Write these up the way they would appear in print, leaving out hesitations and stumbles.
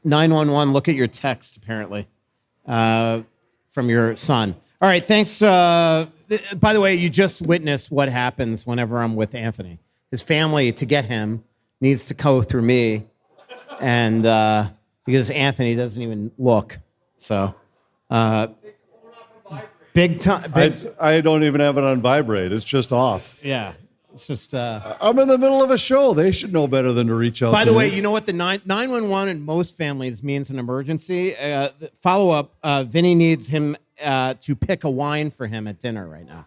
911, look at your text, apparently, from your son. All right, thanks. By the way, you just witnessed what happens whenever I'm with Anthony. His family, to get him, needs to go through me, and because Anthony doesn't even look. So, big time. I don't even have it on vibrate. It's just off. Yeah. It's just. I'm in the middle of a show. They should know better than to reach out. By the way, you know what the 911 in most families means an emergency? Follow up. Vinny needs him to pick a wine for him at dinner right now.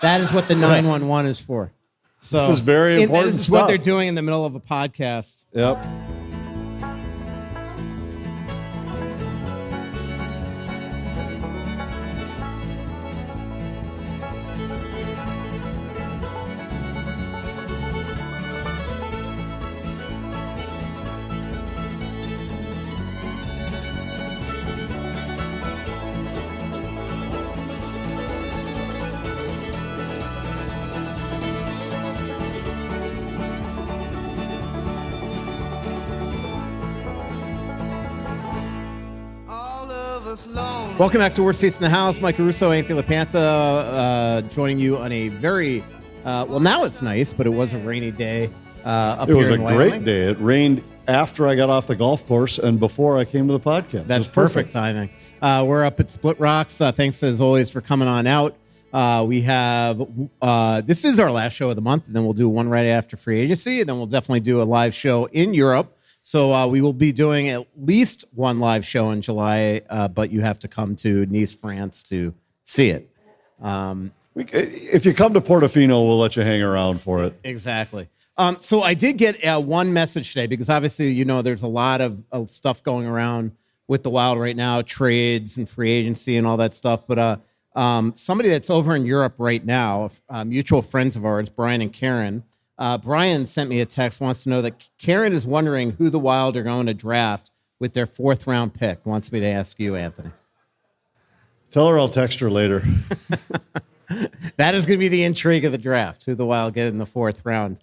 That is what the 911 is for. So this is very important. This is what they're doing in the middle of a podcast. Yep. Welcome back to Worst Seats in the House. Mike Russo, Anthony LaPanta, joining you on a very, well, now it's nice, but it was a rainy day up here in Wyoming. It was a great day. It rained after I got off the golf course and before I came to the podcast. That's perfect timing. We're up at Splitrocks. Thanks, as always, for coming on out. We have, this is our last show of the month, and then we'll do one right after free agency, and then we'll definitely do a live show in Europe. So we will be doing at least one live show in July, but you have to come to Nice, France to see it. If you come to Portofino, we'll let you hang around for it. Exactly. So I did get one message today because obviously, you know, there's a lot of stuff going around with the Wild right now, trades and free agency and all that stuff. But somebody that's over in Europe right now, mutual friends of ours, Brian and Karen, Brian sent me a text, wants to know that Karen is wondering who the Wild are going to draft with their 4th round pick. Wants me to ask you, Anthony. Tell her I'll text her later. That is going to be the intrigue of the draft, who the Wild get in the 4th round.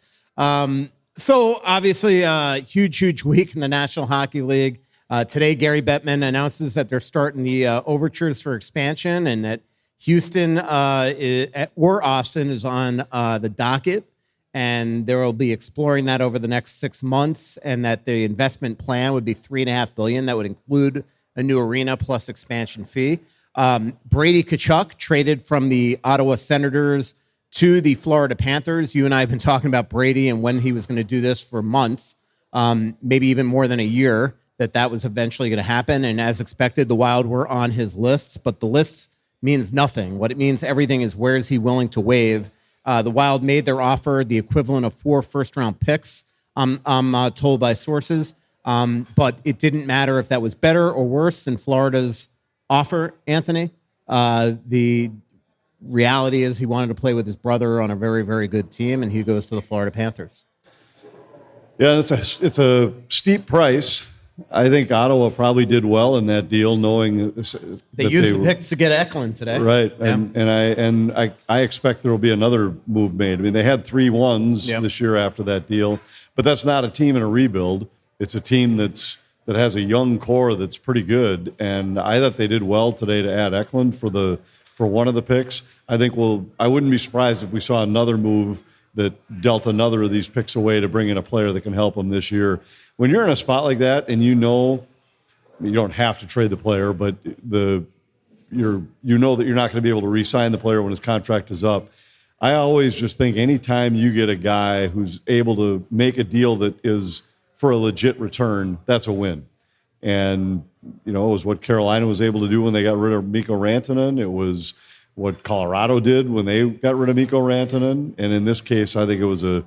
So obviously huge week in the National Hockey League. Today, Gary Bettman announces that they're starting the overtures for expansion and that Houston or Austin is on the docket. And they will be exploring that over the next 6 months, and that the investment plan would be $3.5 billion. That would include a new arena plus expansion fee. Brady Tkachuk traded from the Ottawa Senators to the Florida Panthers. You and I have been talking about Brady and when he was going to do this for months, maybe even more than a year, that was eventually going to happen. And as expected, the Wild were on his lists, but the list means nothing. What it means, everything is where is he willing to waive. The Wild made their offer the equivalent of 4 first-round picks, I'm told by sources. But it didn't matter if that was better or worse than Florida's offer, Anthony. The reality is he wanted to play with his brother on a very, very good team, and he goes to the Florida Panthers. Yeah, it's a steep price. I think Ottawa probably did well in that deal, knowing they used the picks to get Eklund today, right? Yeah. And I expect there will be another move made. I mean, they had 3 1s this year after that deal, but that's not a team in a rebuild. It's a team that has a young core that's pretty good, and I thought they did well today to add Eklund for one of the picks. I wouldn't be surprised if we saw another move that dealt another of these picks away to bring in a player that can help them this year. When you're in a spot like that and you know you don't have to trade the player, but you know that you're not going to be able to re-sign the player when his contract is up. I always just think anytime you get a guy who's able to make a deal that is for a legit return, that's a win. And, you know, it was what Carolina was able to do when they got rid of Mikko Rantanen. It was what Colorado did when they got rid of Mikko Rantanen. And in this case, I think it was a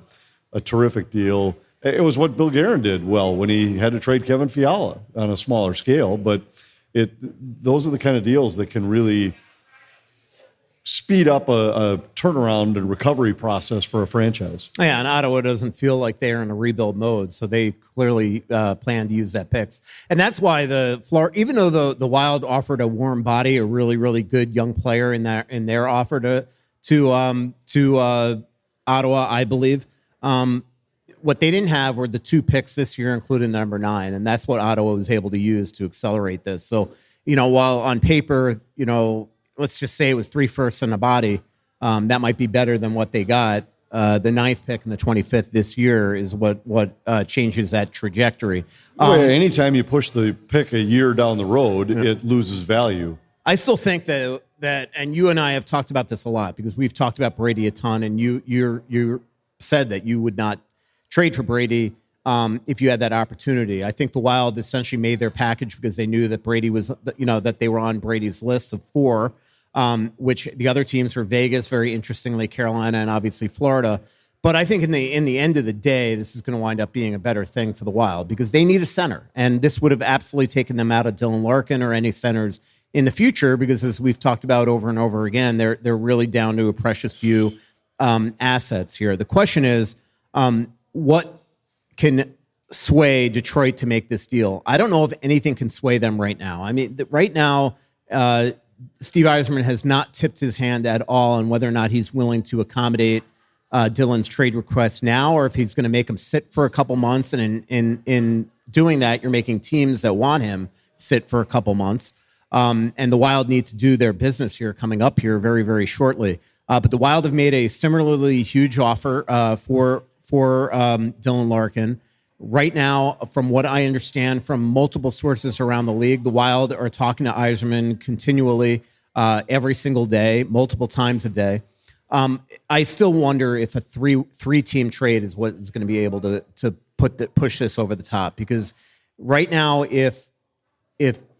terrific deal. It was what Bill Guerin did well when he had to trade Kevin Fiala on a smaller scale. But those are the kind of deals that can really speed up a turnaround and recovery process for a franchise. Yeah, and Ottawa doesn't feel like they're in a rebuild mode, so they clearly plan to use that picks. And that's why even though the Wild offered a warm body, a really, really good young player in their offer to Ottawa, I believe, what they didn't have were the 2 picks this year, including the number 9, and that's what Ottawa was able to use to accelerate this. So, while on paper, let's just say it was 3 firsts and a body, that might be better than what they got. The 9th pick and the 25th this year is what changes that trajectory. Anytime you push the pick a year down the road, it loses value. I still think that, and you and I have talked about this a lot because we've talked about Brady a ton, and you said that you would not trade for Brady if you had that opportunity. I think the Wild essentially made their package because they knew that Brady was, that they were on Brady's list of 4, which the other teams were Vegas, very interestingly, Carolina, and obviously Florida. But I think in the end of the day, this is going to wind up being a better thing for the Wild because they need a center, and this would have absolutely taken them out of Dylan Larkin or any centers in the future, because as we've talked about over and over again, they're really down to a precious few assets here. The question is, what can sway Detroit to make this deal? I don't know if anything can sway them right now. I mean, right now, Steve Yzerman has not tipped his hand at all on whether or not he's willing to accommodate Dylan's trade request now, or if he's going to make him sit for a couple months. And in doing that, you're making teams that want him sit for a couple months. And the Wild need to do their business here coming up here very, very shortly. But the Wild have made a similarly huge offer for Dylan Larkin. Right now, from what I understand from multiple sources around the league, the Wild are talking to Yzerman continually every single day, multiple times a day. I still wonder if a three-team trade is what is going to be able to push this over the top, because right now, if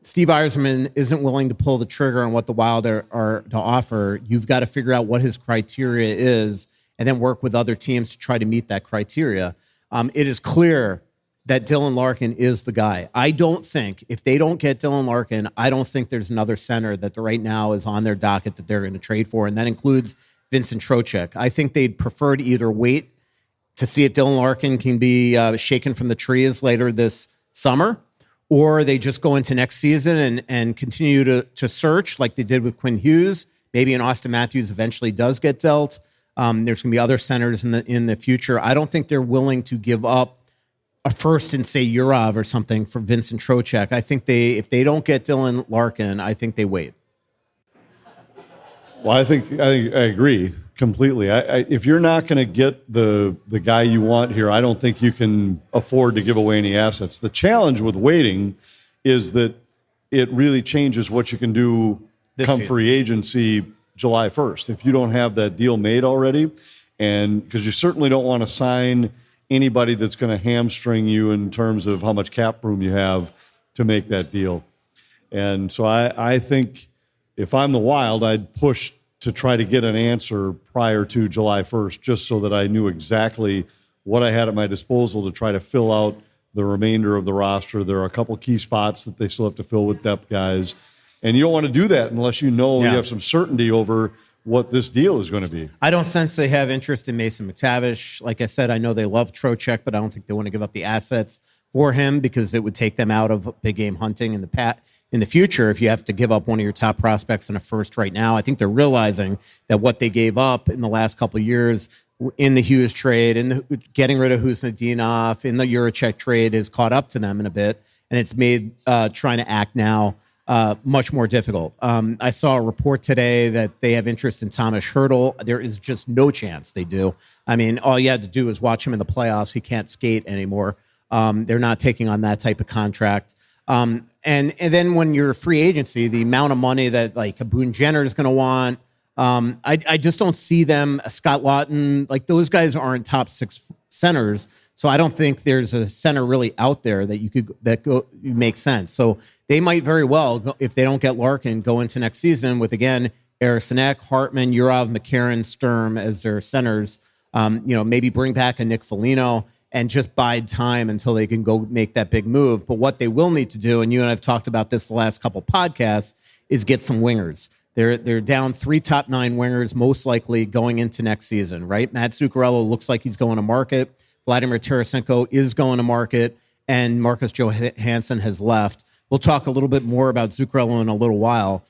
Steve Yzerman isn't willing to pull the trigger on what the Wild are to offer, you've got to figure out what his criteria is and then work with other teams to try to meet that criteria. It is clear that Dylan Larkin is the guy. I don't think, if they don't get Dylan Larkin, I don't think there's another center that right now is on their docket that they're going to trade for, and that includes Vincent Trocheck. I think they'd prefer to either wait to see if Dylan Larkin can be shaken from the trees later this summer, or they just go into next season and continue to search like they did with Quinn Hughes. Maybe an Austin Matthews eventually does get dealt. There's going to be other centers in the future. I don't think they're willing to give up a first and say Urov or something for Vincent Trocheck. I think if they don't get Dylan Larkin, I think they wait. Well, I think I agree completely. If you're not going to get the guy you want here, I don't think you can afford to give away any assets. The challenge with waiting is that it really changes what you can do come free agency July 1st. If you don't have that deal made already, and because you certainly don't want to sign anybody that's going to hamstring you in terms of how much cap room you have to make that deal. And so I think if I'm the Wild, I'd push to try to get an answer prior to July 1st, just so that I knew exactly what I had at my disposal to try to fill out the remainder of the roster. There are a couple key spots that they still have to fill with depth guys. And you don't want to do that unless you know you have some certainty over what this deal is going to be. I don't sense they have interest in Mason McTavish. Like I said, I know they love Trocheck, but I don't think they want to give up the assets for him because it would take them out of big game hunting in the future if you have to give up one of your top prospects in a first right now. I think they're realizing that what they gave up in the last couple of years in the Hughes trade, in the getting rid of Husnudinov, in the Juracek trade has caught up to them in a bit, and it's made trying to act now much more difficult. I saw a report today that they have interest in Thomas Hertl. There is just no chance they do. I mean, all you had to do is watch him in the playoffs. He can't skate anymore. They're not taking on that type of contract. And then when you're free agency, the amount of money that like a Boone Jenner is going to want, I just don't see them. Scott Lawton, like those guys aren't top 6 centers. So I don't think there's a center really out there that you make sense. So they might very well, if they don't get Larkin, go into next season with, again, Eriksson Ek, Hartman, Urov, McCarron, Sturm as their centers. Maybe bring back a Nick Foligno and just bide time until they can go make that big move. But what they will need to do, and you and I have talked about this the last couple podcasts, is get some wingers. They're down 3 top 9 wingers, most likely going into next season, right? Mats Zuccarello looks like he's going to market. Vladimir Tarasenko is going to market, and Marcus Johansson has left. We'll talk a little bit more about Zuccarello in a little while.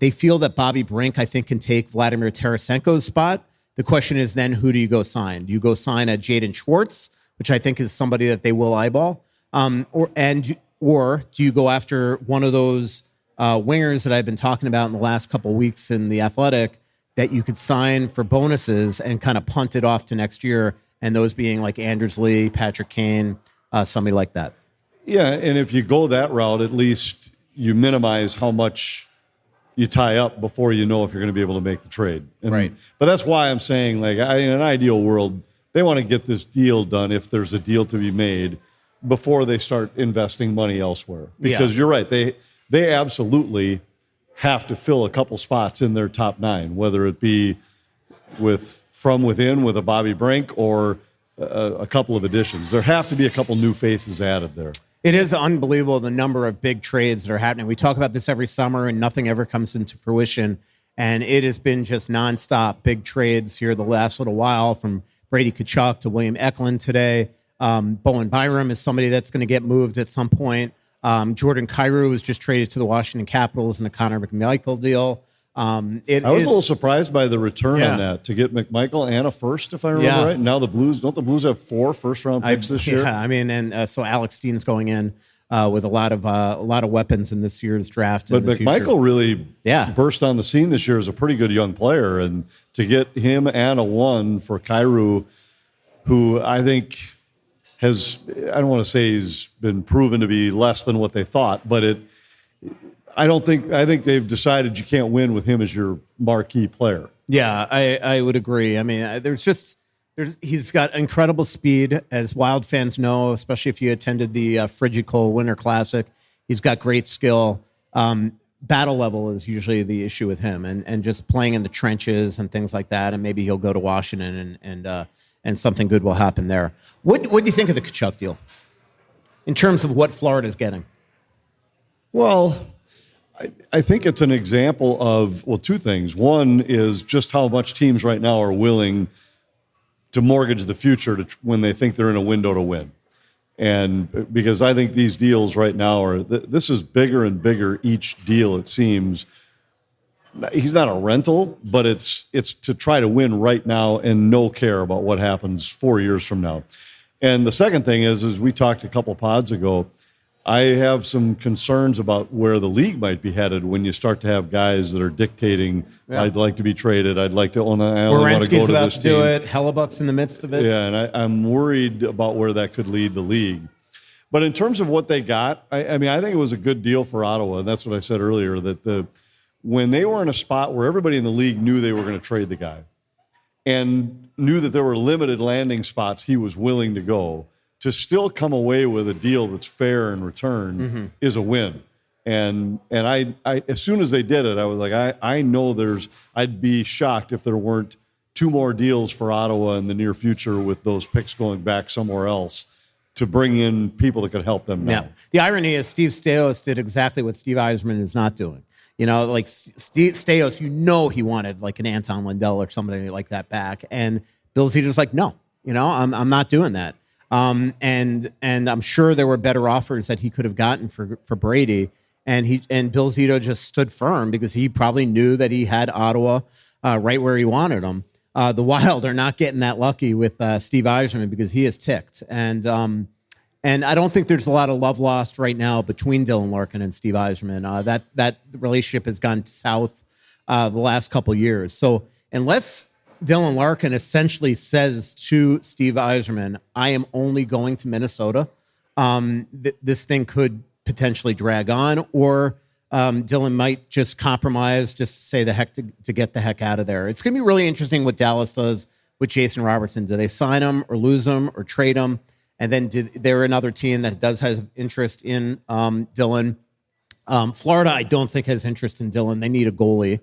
They feel that Bobby Brink, I think, can take Vladimir Tarasenko's spot. The question is then, who do you go sign? Do you go sign a Jaden Schwartz, which I think is somebody that they will eyeball. Or do you go after one of those wingers that I've been talking about in the last couple of weeks in the Athletic that you could sign for bonuses and kind of punt it off to next year, and those being like Anders Lee, Patrick Kane, somebody like that? Yeah, and if you go that route, at least you minimize how much you tie up before you know if you're going to be able to make the trade. Right. But that's why I'm saying, like, in an ideal world, they want to get this deal done if there's a deal to be made before they start investing money elsewhere. Because you're right, they absolutely have to fill a couple spots in their top 9, whether it be from within with a Bobby Brink or a couple of additions. There have to be a couple new faces added there. It is unbelievable the number of big trades that are happening. We talk about this every summer and nothing ever comes into fruition. And it has been just nonstop big trades here the last little while, from Brady Tkachuk to William Eklund today. Bowen Byram is somebody that's going to get moved at some point. Jordan Kyrou was just traded to the Washington Capitals in a Connor McMichael deal. I was a little surprised by the return on that, to get McMichael and a first, if I remember right. Now the Blues, don't the Blues have 4 first-round picks this year? Yeah, I mean, and so Alex Steen's going in with a lot of weapons in this year's draft. But McMichael really burst on the scene this year as a pretty good young player, and to get him and a 1 for Kyrou, who I think has, I don't want to say he's been proven to be less than what they thought, but I think they've decided you can't win with him as your marquee player. Yeah, I would agree. I mean, he's got incredible speed, as Wild fans know, especially if you attended the Frigicole Winter Classic. He's got great skill. Battle level is usually the issue with him, and just playing in the trenches and things like that. And maybe he'll go to Washington and something good will happen there. What do you think of the Tkachuk deal in terms of what Florida's getting? Well, I think it's an example of, two things. One is just how much teams right now are willing to mortgage the future when they think they're in a window to win. And because I think these deals right now this is bigger and bigger each deal, it seems. He's not a rental, but it's to try to win right now and no care about what happens 4 years from now. And the second thing is we talked a couple pods ago, I have some concerns about where the league might be headed when you start to have guys that are dictating, I'd like to be traded, I'd like to own, I only want to go to this team. Do it. Hellebuck's in the midst of it. Yeah, and I'm worried about where that could lead the league. But in terms of what they got, I mean, I think it was a good deal for Ottawa, and that's what I said earlier, that when they were in a spot where everybody in the league knew they were going to trade the guy and knew that there were limited landing spots he was willing to go, to still come away with a deal that's fair in return is a win. And I as soon as they did it, I was like, I know I'd be shocked if there weren't 2 more deals for Ottawa in the near future with those picks going back somewhere else to bring in people that could help them now. Yeah. The irony is Steve Staios did exactly what Steve Yzerman is not doing. You know, like Staios, he wanted like an Anton Lundell or somebody like that back. And Bill Zito's like, no, I'm not doing that. And I'm sure there were better offers that he could have gotten for Brady. And Bill Zito just stood firm because he probably knew that he had Ottawa right where he wanted them. The Wild are not getting that lucky with Steve Yzerman because he is ticked. And I don't think there's a lot of love lost right now between Dylan Larkin and Steve Yzerman. That relationship has gone south the last couple years. So unless Dylan Larkin essentially says to Steve Yzerman, I am only going to Minnesota, this thing could potentially drag on, or Dylan might just compromise, just say the heck to get the heck out of there. It's going to be really interesting what Dallas does with Jason Robertson. Do they sign him or lose him or trade him? And then they're another team that does have interest in Dylan. Florida, I don't think has interest in Dylan. They need a goalie.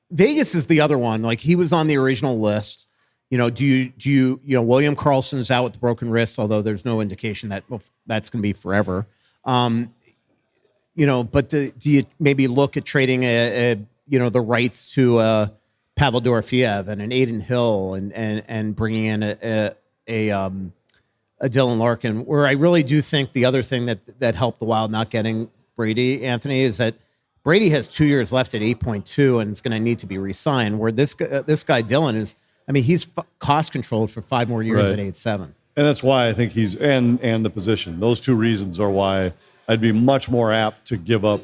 Vegas is the other one. Like, he was on the original list. Do you William Karlsson is out with the broken wrist, although there's no indication that that's going to be forever. But do you maybe look at trading the rights to Pavel Dorofeev and an Aiden Hill and bringing in a Dylan Larkin, where I really do think the other thing that helped the Wild not getting Brady, Anthony, is that Brady has 2 years left at 8.2 and it's going to need to be re-signed, where this guy Dylan is, I mean, he's cost controlled for 5 more years at 8.7. And that's why I think he's and the position. Those two reasons are why I'd be much more apt to give up.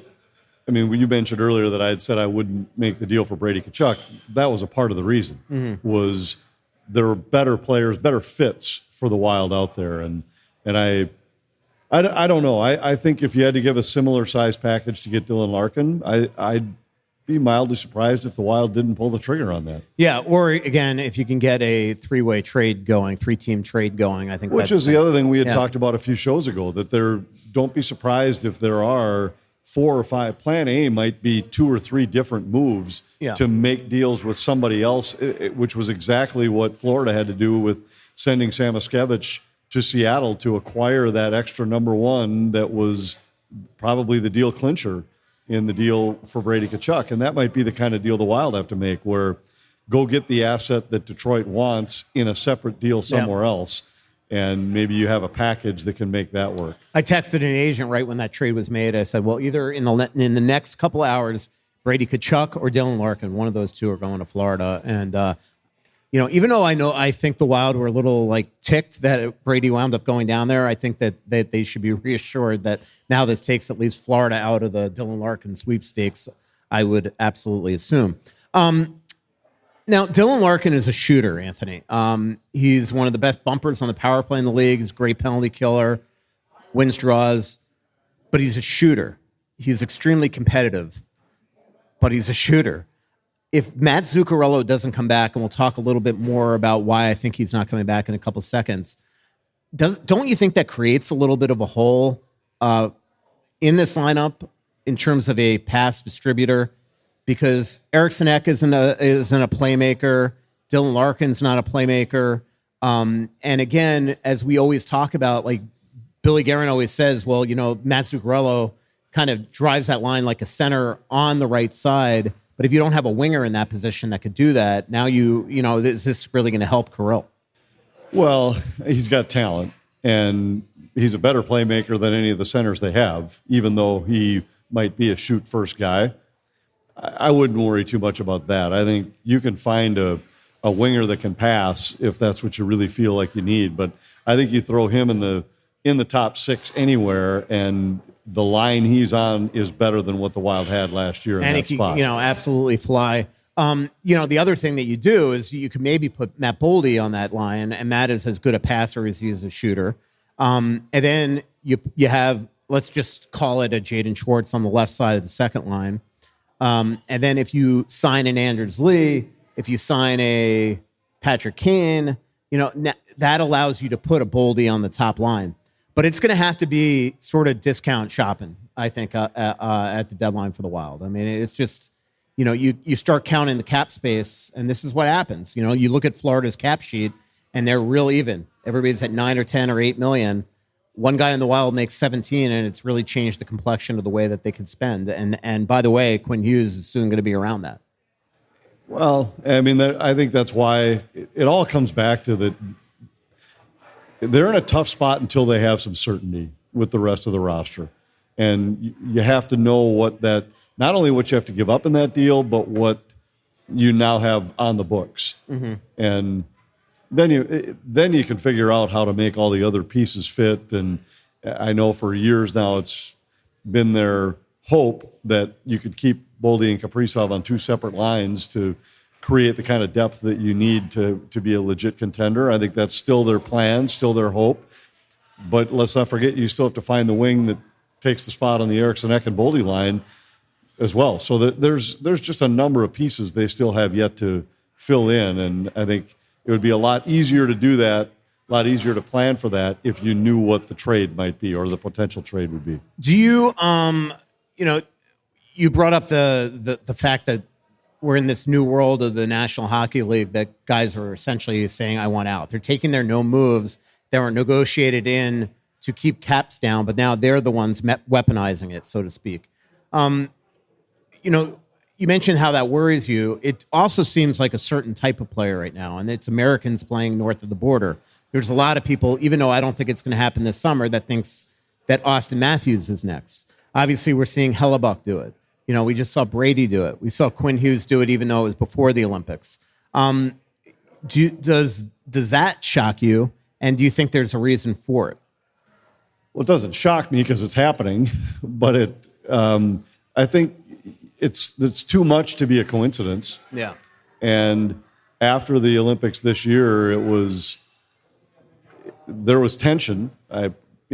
I mean, when you mentioned earlier that I had said I wouldn't make the deal for Brady Tkachuk, that was a part of the reason. Was there were better players, better fits for the Wild out there, and I don't know. I think if you had to give a similar size package to get Dylan Larkin, I'd be mildly surprised if the Wild didn't pull the trigger on that. Yeah, or again, if you can get a three-way trade going, three-team trade going, I think Which is the other thing we had talked about a few shows ago, that don't be surprised if there are 4 or 5. Plan A might be 2 or 3 different moves to make deals with somebody else, which was exactly what Florida had to do with sending Samoskevich to Seattle to acquire that extra number 1 that was probably the deal clincher in the deal for Brady Tkachuk. And that might be the kind of deal the Wild have to make, where go get the asset that Detroit wants in a separate deal somewhere else, and maybe you have a package that can make that work. I texted an agent right when that trade was made. I said, well, either in the next couple hours, Brady Tkachuk or Dylan Larkin, one of those two are going to Florida. And, even though I think the Wild were a little ticked that Brady wound up going down there, I think that they should be reassured that now this takes at least Florida out of the Dylan Larkin sweepstakes, I would absolutely assume. Now, Dylan Larkin is a shooter, Anthony. He's one of the best bumpers on the power play in the league. He's a great penalty killer, wins draws, but he's a shooter. He's extremely competitive, but he's a shooter. If Mats Zuccarello doesn't come back, and we'll talk a little bit more about why I think he's not coming back in a couple seconds, don't you think that creates a little bit of a hole in this lineup in terms of a pass distributor? Because Eriksson Ek isn't a playmaker. Dylan Larkin's not a playmaker. And again, as we always talk about, Billy Guerin always says, well, Mats Zuccarello kind of drives that line like a center on the right side. But if you don't have a winger in that position that could do that, now is this really going to help Kirill? Well, he's got talent, and he's a better playmaker than any of the centers they have, even though he might be a shoot-first guy. I wouldn't worry too much about that. I think you can find a winger that can pass if that's what you really feel like you need. But I think you throw him in the top 6 anywhere, and the line he's on is better than what the Wild had last year in that spot. Absolutely fly. The other thing that you do is you could maybe put Matt Boldy on that line, and Matt is as good a passer as he is a shooter. And then you have, let's just call it a Jaden Schwartz on the left side of the second line. And then if you sign an Anders Lee, if you sign a Patrick Kane, that allows you to put a Boldy on the top line. But it's going to have to be sort of discount shopping, I think, at the deadline for the Wild. I mean, it's just, you start counting the cap space, and this is what happens. You look at Florida's cap sheet, and they're real even. Everybody's at 9 or 10 or 8 million. One guy in the Wild makes 17, and it's really changed the complexion of the way that they can spend. And by the way, Quinn Hughes is soon going to be around that. Well, I mean, I think that's why it all comes back to that. They're in a tough spot until they have some certainty with the rest of the roster. And you have to know not only what you have to give up in that deal, but what you now have on the books. Mm-hmm. And then you can figure out how to make all the other pieces fit. And I know for years now it's been their hope that you could keep Boldy and Kaprizov on 2 separate lines to create the kind of depth that you need to be a legit contender. I think that's still their plan, still their hope. But let's not forget, you still have to find the wing that takes the spot on the Eriksson Ek and Boldy line as well. So there's just a number of pieces they still have yet to fill in, and I think it would be a lot easier to do that, a lot easier to plan for that if you knew what the trade might be or the potential trade would be. Do you, you brought up the fact that we're in this new world of the National Hockey League that guys are essentially saying, I want out. They're taking their no moves that were negotiated in to keep caps down, but now they're the ones weaponizing it, so to speak. You mentioned how that worries you. It also seems like a certain type of player right now, and it's Americans playing north of the border. There's a lot of people, even though I don't think it's going to happen this summer, that thinks that Austin Matthews is next. Obviously, we're seeing Hellebuck do it. We just saw Brady do it. We saw Quinn Hughes do it, even though it was before the Olympics. Does that shock you? And do you think there's a reason for it? Well, it doesn't shock me because it's happening, but I think it's too much to be a coincidence. Yeah. And after the Olympics this year, there was tension. We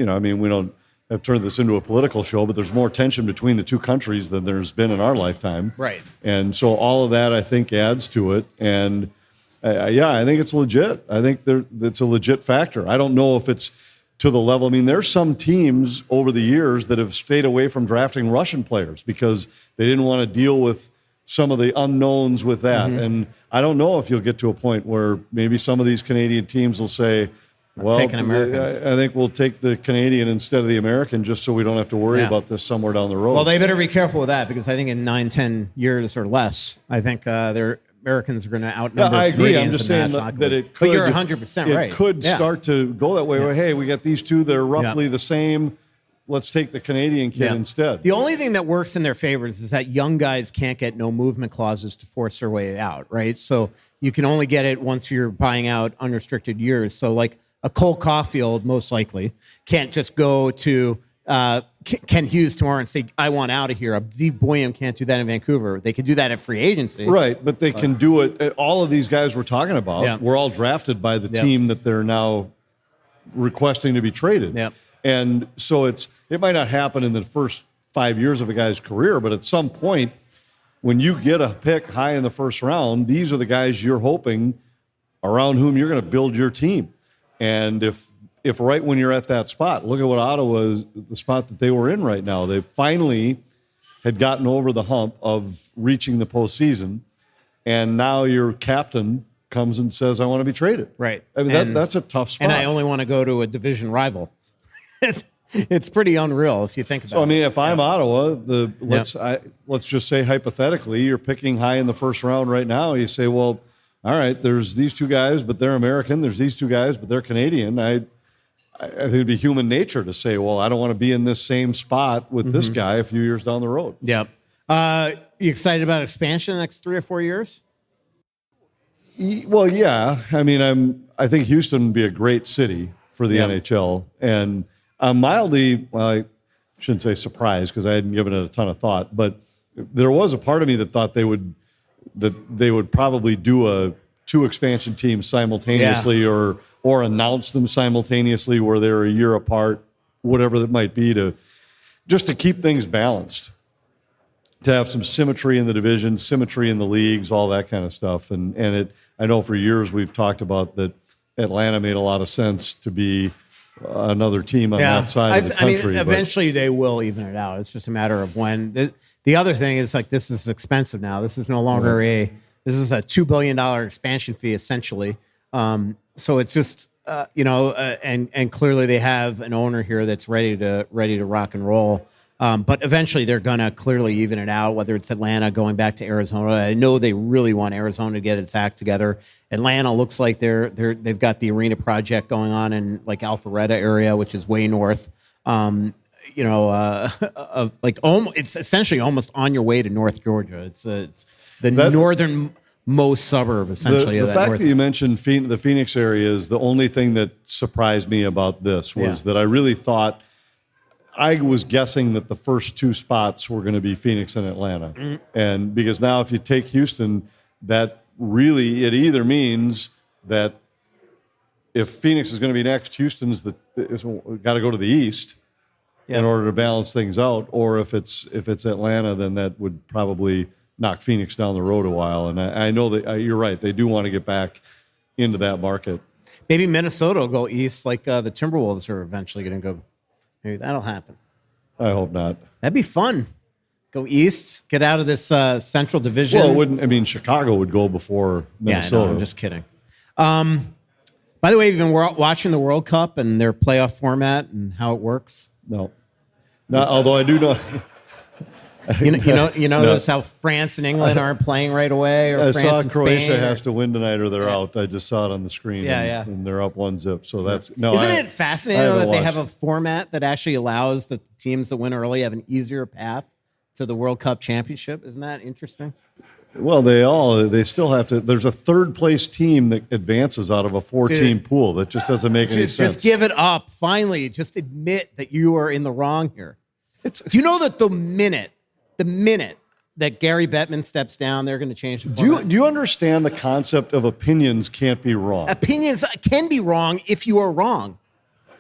don't have turned this into a political show, but there's more tension between the two countries than there's been in our lifetime. Right. And so all of that, I think, adds to it. And I think it's legit. I think it's a legit factor. I don't know if it's to the level. I mean, there's some teams over the years that have stayed away from drafting Russian players because they didn't want to deal with some of the unknowns with that. Mm-hmm. And I don't know if you'll get to a point where maybe some of these Canadian teams will say, well, I think we'll take the Canadian instead of the American just so we don't have to worry about this somewhere down the road. Well, they better be careful with that because I think in 9-10 years or less, I think their Americans are going to outnumber I agree. Canadians. I'm just saying that it could. But you're 100% right. It could start to go that way. Where, hey, we got these two. They're roughly the same. Let's take the Canadian kid instead. The only thing that works in their favors is that young guys can't get no movement clauses to force their way out, right? So you can only get it once you're buying out unrestricted years. So like a Cole Caulfield, most likely, can't just go to Ken Hughes tomorrow and say, I want out of here. Zeev Boyum can't do that in Vancouver. They could do that at free agency. Right, but they can do it. All of these guys we're talking about were all drafted by the team that they're now requesting to be traded. Yep. And so it might not happen in the first 5 years of a guy's career, but at some point, when you get a pick high in the first round, these are the guys you're hoping around whom you're going to build your team. And if right when you're at that spot, look at what Ottawa, the spot that they were in right now. They finally had gotten over the hump of reaching the postseason, and now your captain comes and says, I want to be traded. Right. I mean, that's a tough spot. And I only want to go to a division rival. It's pretty unreal if you think about it. So, I mean, if I'm Ottawa, let's just say hypothetically, you're picking high in the first round right now. You say, well, all right, there's these two guys, but they're American. There's these two guys, but they're Canadian. I think it'd be human nature to say, well, I don't want to be in this same spot with this guy a few years down the road. Yep. You excited about expansion the next 3 or 4 years? Well, yeah. I mean, I think Houston would be a great city for the NHL. And I'm mildly, I shouldn't say surprised because I hadn't given it a ton of thought, but there was a part of me that thought they would probably do 2 expansion teams simultaneously or announce them simultaneously where they're a year apart, whatever that might be, to keep things balanced, to have some symmetry in the division, symmetry in the leagues, all that kind of stuff. And I know for years we've talked about that Atlanta made a lot of sense to be another team on that side of the country. Eventually they will even it out. It's just a matter of when. The other thing is, like, this is expensive now. This is no longer this is a $2 billion expansion fee, essentially. So it's just, and clearly they have an owner here that's ready to rock and roll. But eventually they're going to clearly even it out, whether it's Atlanta going back to Arizona. I know they really want Arizona to get its act together. Atlanta looks like they've got the arena project going on in like Alpharetta area, which is way north. It's essentially almost on your way to North Georgia. It's the northernmost suburb, essentially. The fact that you mentioned the Phoenix area is the only thing that surprised me about this was that I really thought, I was guessing that the first 2 spots were going to be Phoenix and Atlanta. Mm-hmm. And because now if you take Houston, that really, it either means that if Phoenix is going to be next, Houston's got to go to the East in order to balance things out. Or if it's Atlanta, then that would probably knock Phoenix down the road a while. And I know that you're right. They do want to get back into that market. Maybe Minnesota will go east like the Timberwolves are eventually going to go. Maybe that'll happen. I hope not. That'd be fun. Go east, get out of this Central Division. Well, it wouldn't. I mean, Chicago would go before Minnesota. Yeah, I'm just kidding. By the way, you've been watching the World Cup and their playoff format and how it works? No. Although I do know. Notice how France and England aren't playing right away, or I France saw and Croatia Spain, has to win tonight or they're out. I just saw it on the screen. And they're up 1-0. So that's no. Isn't it fascinating that they have a format that actually allows that the teams that win early have an easier path to the World Cup championship? Isn't that interesting? Well, they still have to. There's a third place team that advances out of a 4-team pool. That just doesn't make any sense. Just give it up. Finally, just admit that you are in the wrong here. Do you know that the minute that Gary Bettman steps down, they're going to change the format? Do you understand the concept of opinions can't be wrong? Opinions can be wrong if you are wrong,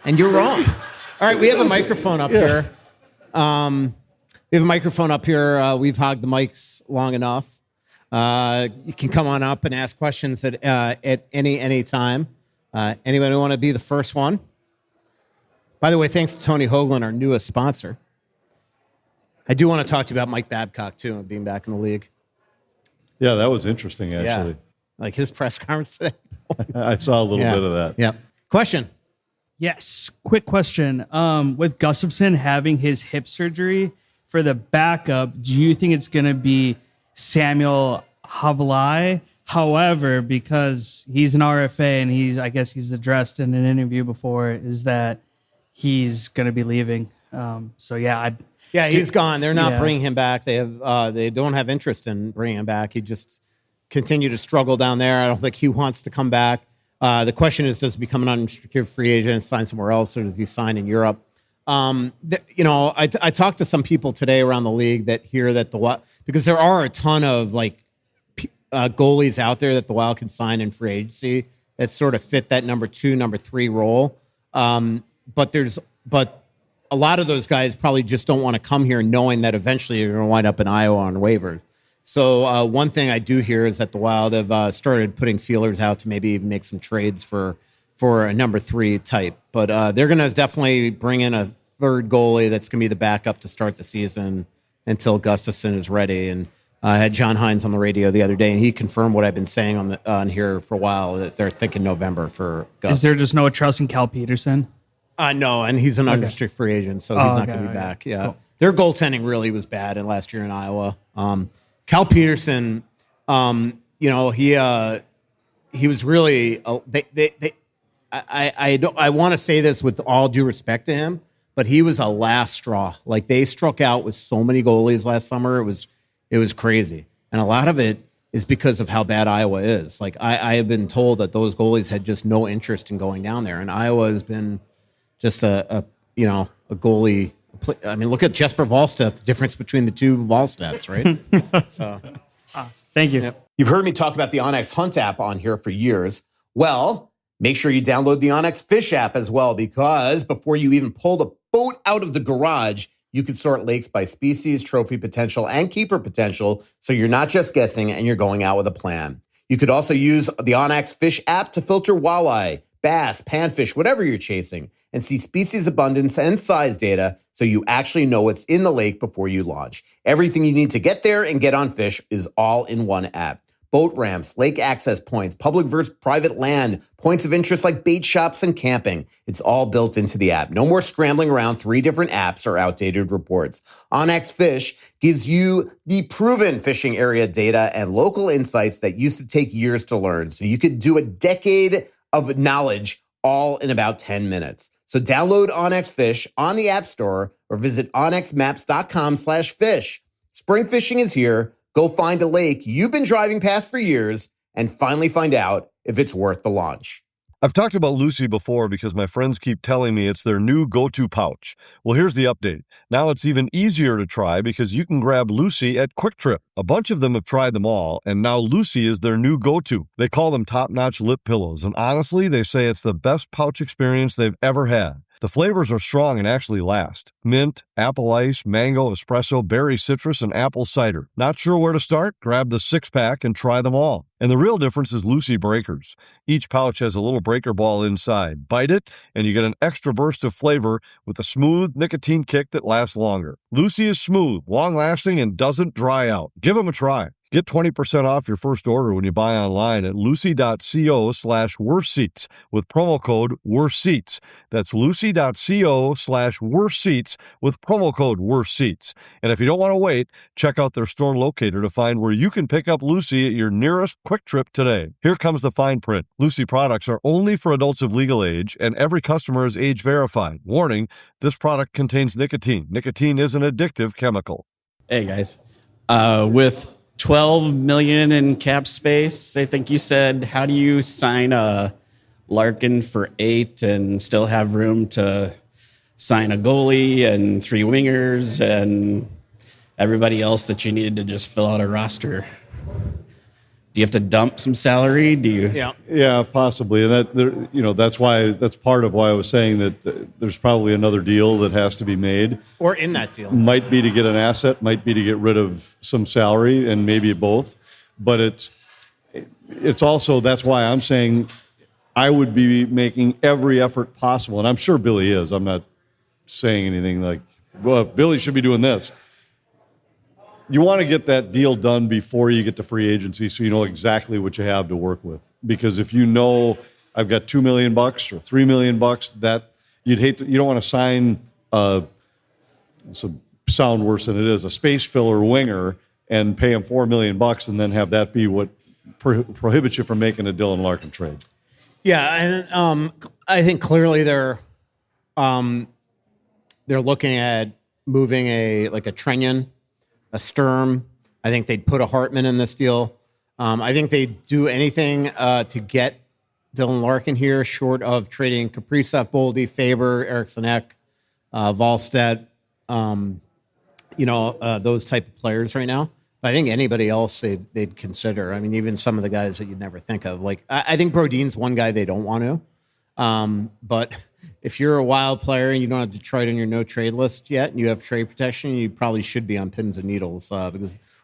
and you're wrong. All right, we have a microphone up here. We've hogged the mics long enough. You can come on up and ask questions at any time. Anyone who want to be the first one? By the way, thanks to Tony Hoagland, our newest sponsor. I do want to talk to you about Mike Babcock, too, and being back in the league. Yeah, that was interesting, actually. Yeah. Like his press conference today. I saw a little bit of that. Yeah. Question. Yes. Quick question. With Gustafsson having his hip surgery for the backup, do you think it's going to be Samuel Havelai? However, because he's an RFA and I guess he's addressed in an interview before, is that he's going to be leaving. He's gone. They're not bringing him back. They don't have interest in bringing him back. He just continued to struggle down there. I don't think he wants to come back. The question is, does he become an unrestricted free agent and sign somewhere else, or does he sign in Europe? I talked to some people today around the league that hear that because there are a ton of goalies out there that the Wild can sign in free agency that sort of fit that number 2, number 3 role. But a lot of those guys probably just don't want to come here knowing that eventually you're going to wind up in Iowa on waivers. So one thing I do hear is that the Wild have started putting feelers out to maybe even make some trades for a number 3 type. But they're going to definitely bring in a third goalie that's going to be the backup to start the season until Gustafsson is ready. And I had John Hines on the radio the other day, and he confirmed what I've been saying on here for a while, that they're thinking November for Gus. Is there just no trust in Cal Peterson? No, and he's an unrestricted free agent, so he's not going to be back. Yeah, cool. Their goaltending really was bad last year in Iowa. Cal Peterson, he was really. I want to say this with all due respect to him, but he was a last straw. Like, they struck out with so many goalies last summer, it was crazy, and a lot of it is because of how bad Iowa is. Like, I have been told that those goalies had just no interest in going down there, and Iowa has been just a goalie. I mean, look at Jesper Wallstedt, the difference between the two Wallstedts, right? So, awesome. Thank you. Yep. You've heard me talk about the Onyx Hunt app on here for years. Well, make sure you download the Onyx Fish app as well, because before you even pull the boat out of the garage, you can sort lakes by species, trophy potential, and keeper potential, so you're not just guessing and you're going out with a plan. You could also use the Onyx Fish app to filter walleye, bass, panfish, whatever you're chasing, and see species abundance and size data so you actually know what's in the lake before you launch. Everything you need to get there and get on fish is all in one app. Boat ramps, lake access points, public versus private land, points of interest like bait shops and camping. It's all built into the app. No more scrambling around 3 different apps or outdated reports. Onyx Fish gives you the proven fishing area data and local insights that used to take years to learn. So you could do a decade of knowledge all in about 10 minutes. So download Onyx Fish on the App Store or visit onyxmaps.com/fish. Spring fishing is here. Go find a lake you've been driving past for years and finally find out if it's worth the launch. I've talked about Lucy before because my friends keep telling me it's their new go-to pouch. Well, here's the update. Now it's even easier to try because you can grab Lucy at Quick Trip. A bunch of them have tried them all, and now Lucy is their new go-to. They call them top-notch lip pillows, and honestly, they say it's the best pouch experience they've ever had. The flavors are strong and actually last. Mint, apple ice, mango, espresso, berry citrus, and apple cider. Not sure where to start? Grab the 6-pack and try them all. And the real difference is Lucy breakers. Each pouch has a little breaker ball inside. Bite it, and you get an extra burst of flavor with a smooth nicotine kick that lasts longer. Lucy is smooth, long-lasting, and doesn't dry out. Give them a try. Get 20% off your first order when you buy online at lucy.co/worstseats with promo code worstseats. That's lucy.co/worstseats with promo code worstseats. And if you don't want to wait, check out their store locator to find where you can pick up Lucy at your nearest Quick Trip today. Here comes the fine print. Lucy products are only for adults of legal age, and every customer is age verified. Warning, this product contains nicotine. Nicotine is an addictive chemical. Hey, guys. With $12 million in cap space, I think you said. How do you sign a Larkin for $8 million and still have room to sign a goalie and 3 wingers and everybody else that you needed to just fill out a roster? Do you have to dump some salary? Do you? Yeah, possibly. And that's part of why I was saying that there's probably another deal that has to be made. Or in that deal. Might be to get an asset, might be to get rid of some salary, and maybe both. But it's also, that's why I'm saying I would be making every effort possible. And I'm sure Billy is. I'm not saying anything like, well, Billy should be doing this. You want to get that deal done before you get to free agency so you know exactly what you have to work with. Because if you know I've got $2 million or $3 million, that you don't want to sign sound worse than it is, a space filler winger and pay him $4 million and then have that be what prohibits you from making a Dylan Larkin trade. Yeah, and I think clearly they're looking at moving a Trenyan, a Sturm. I think they'd put a Hartman in this deal. I think they'd do anything to get Dylan Larkin here, short of trading Kaprizov, Boldy, Faber, Eriksson Ek, Wallstedt, those type of players right now. But I think anybody else they'd consider. I mean, even some of the guys that you'd never think of. Like, I think Brodin's one guy they don't want to. But if you're a Wild player and you don't have Detroit on your no trade list yet, and you have trade protection, you probably should be on pins and needles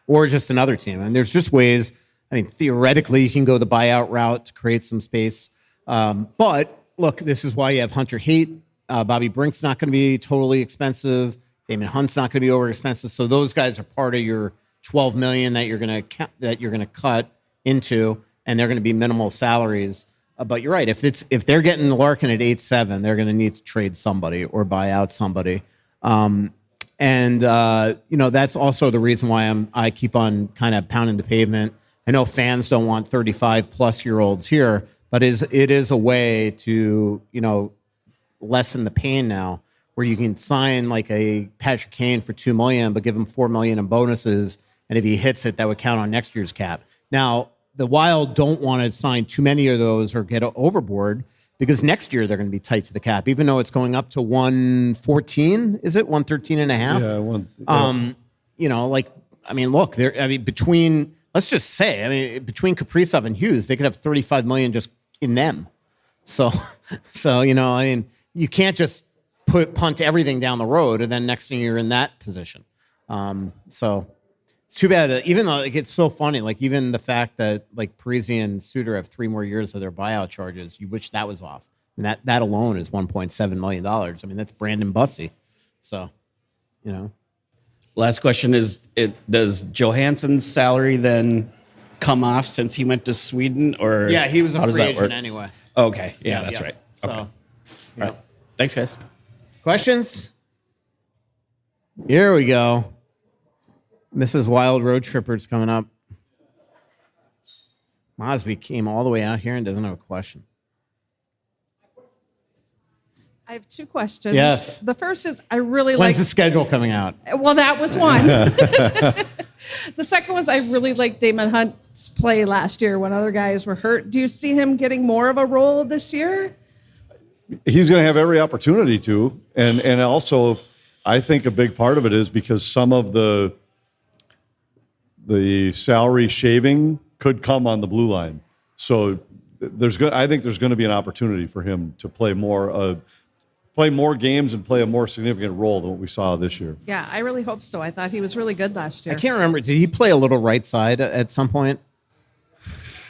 or just another team. And there's just ways. I mean, theoretically, you can go the buyout route to create some space. But look, this is why you have Hunter Haight. Bobby Brink's not going to be totally expensive. Damon Hunt's not going to be over expensive. So those guys are part of your $12 million that you're going to cut into, and they're going to be minimal salaries. But you're right. If they're getting Larkin at 8.7, they're going to need to trade somebody or buy out somebody. That's also the reason why I keep on kind of pounding the pavement. I know fans don't want 35-plus-year-olds here, but it is a way to lessen the pain now, where you can sign like a Patrick Kane for $2 million, but give him $4 million in bonuses, and if he hits it, that would count on next year's cap. Now, the Wild don't want to sign too many of those or get overboard, because next year they're going to be tight to the cap, even though it's going up to 114. Is it 113 and a half? Yeah. Between, let's just say, between Kaprizov and Hughes, they could have $35 million just in them. So you can't just punt everything down the road, and then next thing you're in that position. So it's too bad that, even though it's so funny, like even the fact that like Parisi and Suter have 3 more years of their buyout charges, you wish that was off. And that alone is $1.7 million. I mean, that's Brandon Bussey. So, Last question is, does Johansson's salary then come off since he went to Sweden? Or yeah, he was a free agent anyway. Okay. Yeah, that's right. So, okay. All right. Thanks, guys. Questions? Here we go. Mrs. Wild Road Trippers coming up. Mosby came all the way out here and doesn't have a question. I have 2 questions. Yes. The first is, I really When's the schedule coming out? Well, that was one. The second was, I really liked Damon Hunt's play last year when other guys were hurt. Do you see him getting more of a role this year? He's going to have every opportunity to. And also, I think a big part of it is because some of the salary shaving could come on the blue line. So I think there's going to be an opportunity for him to play more games and play a more significant role than what we saw this year. Yeah, I really hope so. I thought he was really good last year. I can't remember. Did he play a little right side at some point?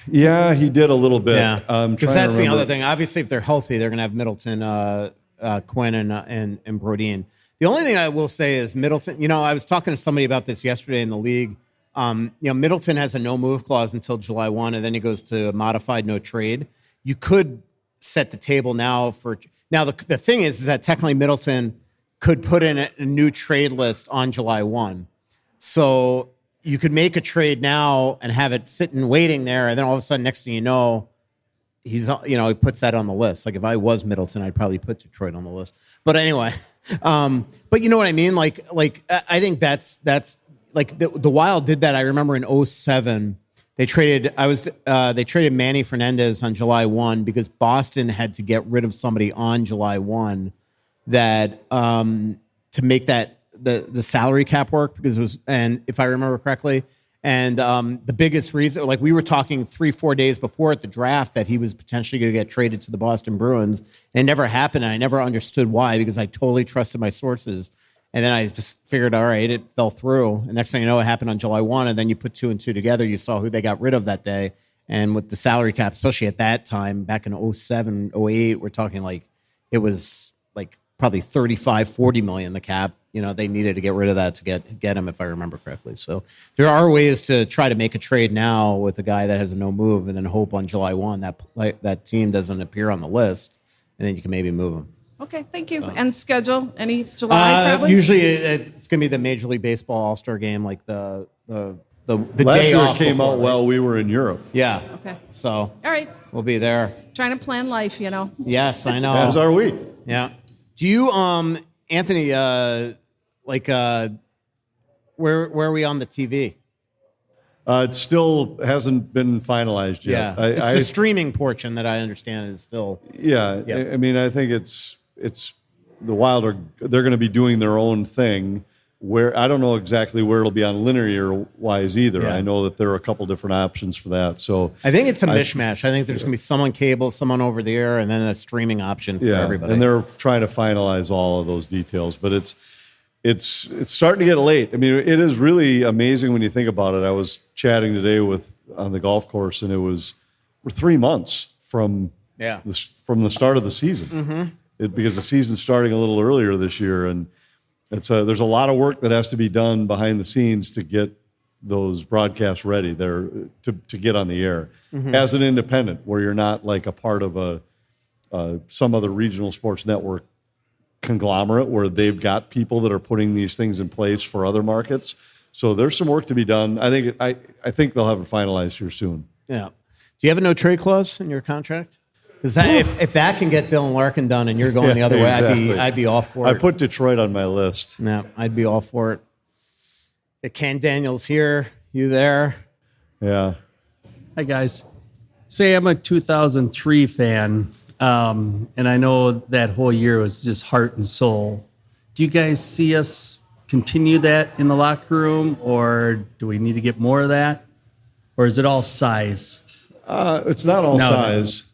Yeah, he did a little bit. Yeah, because that's the other thing. Obviously, if they're healthy, they're going to have Middleton, Quinn, and Brodin. The only thing I will say is Middleton. I was talking to somebody about this yesterday in the league. Middleton has a no move clause until July 1, and then he goes to modified no trade. You could set the table now for. Now the thing is that technically Middleton could put in a new trade list on July 1, so you could make a trade now and have it sitting waiting there, and then all of a sudden, next thing you know, he puts that on the list. Like if I was Middleton, I'd probably put Detroit on the list. But anyway, but you know what I mean? Like I think that's like the Wild did that. I remember in 2007, they traded Manny Fernandez on July 1 because Boston had to get rid of somebody on July 1 that to make that the salary cap work, because it was, and if I remember correctly, and the biggest reason, like we were talking 3-4 days before at the draft that he was potentially going to get traded to the Boston Bruins, and it never happened, and I never understood why, because I totally trusted my sources. And then I just figured, all right, it fell through. And next thing you know, it happened on July 1. And then you put 2 and 2 together. You saw who they got rid of that day. And with the salary cap, especially at that time, back in 2007, 2008, we're talking like it was like probably 35, 40 million, the cap. You know, they needed to get rid of that to get him, if I remember correctly. So there are ways to try to make a trade now with a guy that has a no move and then hope on July 1 that team doesn't appear on the list. And then you can maybe move him. Okay, thank you. And schedule any July probably? Usually it's going to be the Major League Baseball All-Star game, like the Last day year off it came before, out right? while we were in Europe. Yeah. Okay. So All right. we'll be there. Trying to plan life, you know. Yes, I know. As are we. Yeah. Do you, Anthony, where are we on the TV? It still hasn't been finalized Yeah. yet. It's the streaming portion that I understand is still. Yeah, Yeah. I mean, I think it's the Wild they're going to be doing their own thing. Where I don't know exactly where it'll be on linear wise either. Yeah. I know that there are a couple different options for that. So I think it's a mishmash. I think there's going to be some on cable, some on over the air, and then a streaming option for everybody. and they're trying to finalize all of those details. But it's starting to get late. I mean, it is really amazing when you think about it. I was chatting today on the golf course, and we're 3 months from the start of the season. Because the season's starting a little earlier this year, and there's a lot of work that has to be done behind the scenes to get those broadcasts ready there to get on the air as an independent, where you're not like a part of some other regional sports network conglomerate where they've got people that are putting these things in place for other markets. So there's some work to be done. I think they'll have it finalized here soon. Yeah. Do you have a no trade clause in your contract? Because if that can get Dylan Larkin done and you're going the other exactly. way, I'd be all for it. I put Detroit on my list. No, I'd be all for it. Ken Daniels here, you there? Yeah. Hi, guys. Say I'm a 2003 fan, and I know that whole year was just heart and soul. Do you guys see us continue that in the locker room, or do we need to get more of that? Or is it all size? It's not all size.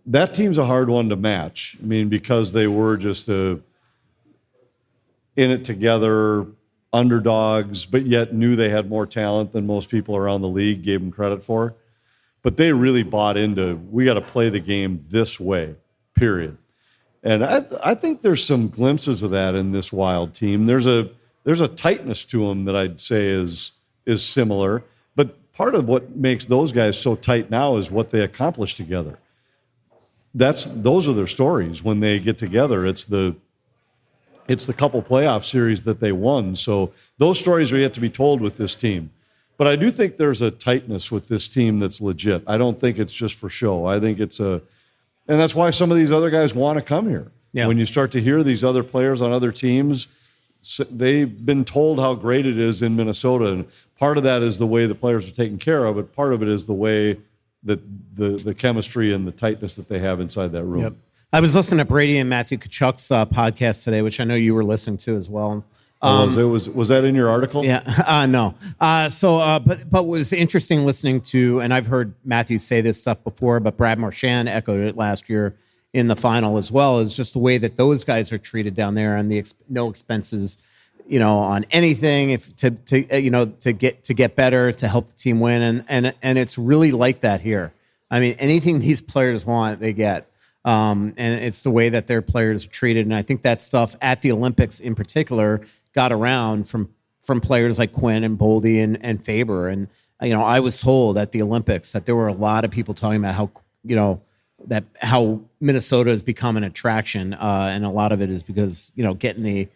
That team's a hard one to match. I mean, because they were just in it together, underdogs, but yet knew they had more talent than most people around the league gave them credit for. But they really bought into, we got to play the game this way, period. And I think there's some glimpses of that in this Wild team. There's a tightness to them that I'd say is similar. But part of what makes those guys so tight now is what they accomplish together. Those are their stories when they get together. It's the couple playoff series that they won. So those stories are yet to be told with this team. But I do think there's a tightness with this team that's legit. I don't think it's just for show. I think and that's why some of these other guys want to come here. Yeah. When you start to hear these other players on other teams, they've been told how great it is in Minnesota. And part of that is the way the players are taken care of, but part of it is the way that the chemistry and the tightness that they have inside that room. Yep. I was listening to Brady and Matthew Kachuk's podcast today, which I know you were listening to as well. Was that in your article? Yeah, no. But what was interesting listening to, and I've heard Matthew say this stuff before, but Brad Marchand echoed it last year in the final as well, is just the way that those guys are treated down there, and the no expenses, on anything to get better, to help the team win, and it's really like that here. I mean, anything these players want, they get. And it's the way that their players are treated. And I think that stuff at the Olympics in particular got around from players like Quinn and Boldy and Faber. And, I was told at the Olympics that there were a lot of people talking about how Minnesota has become an attraction. And a lot of it is because, getting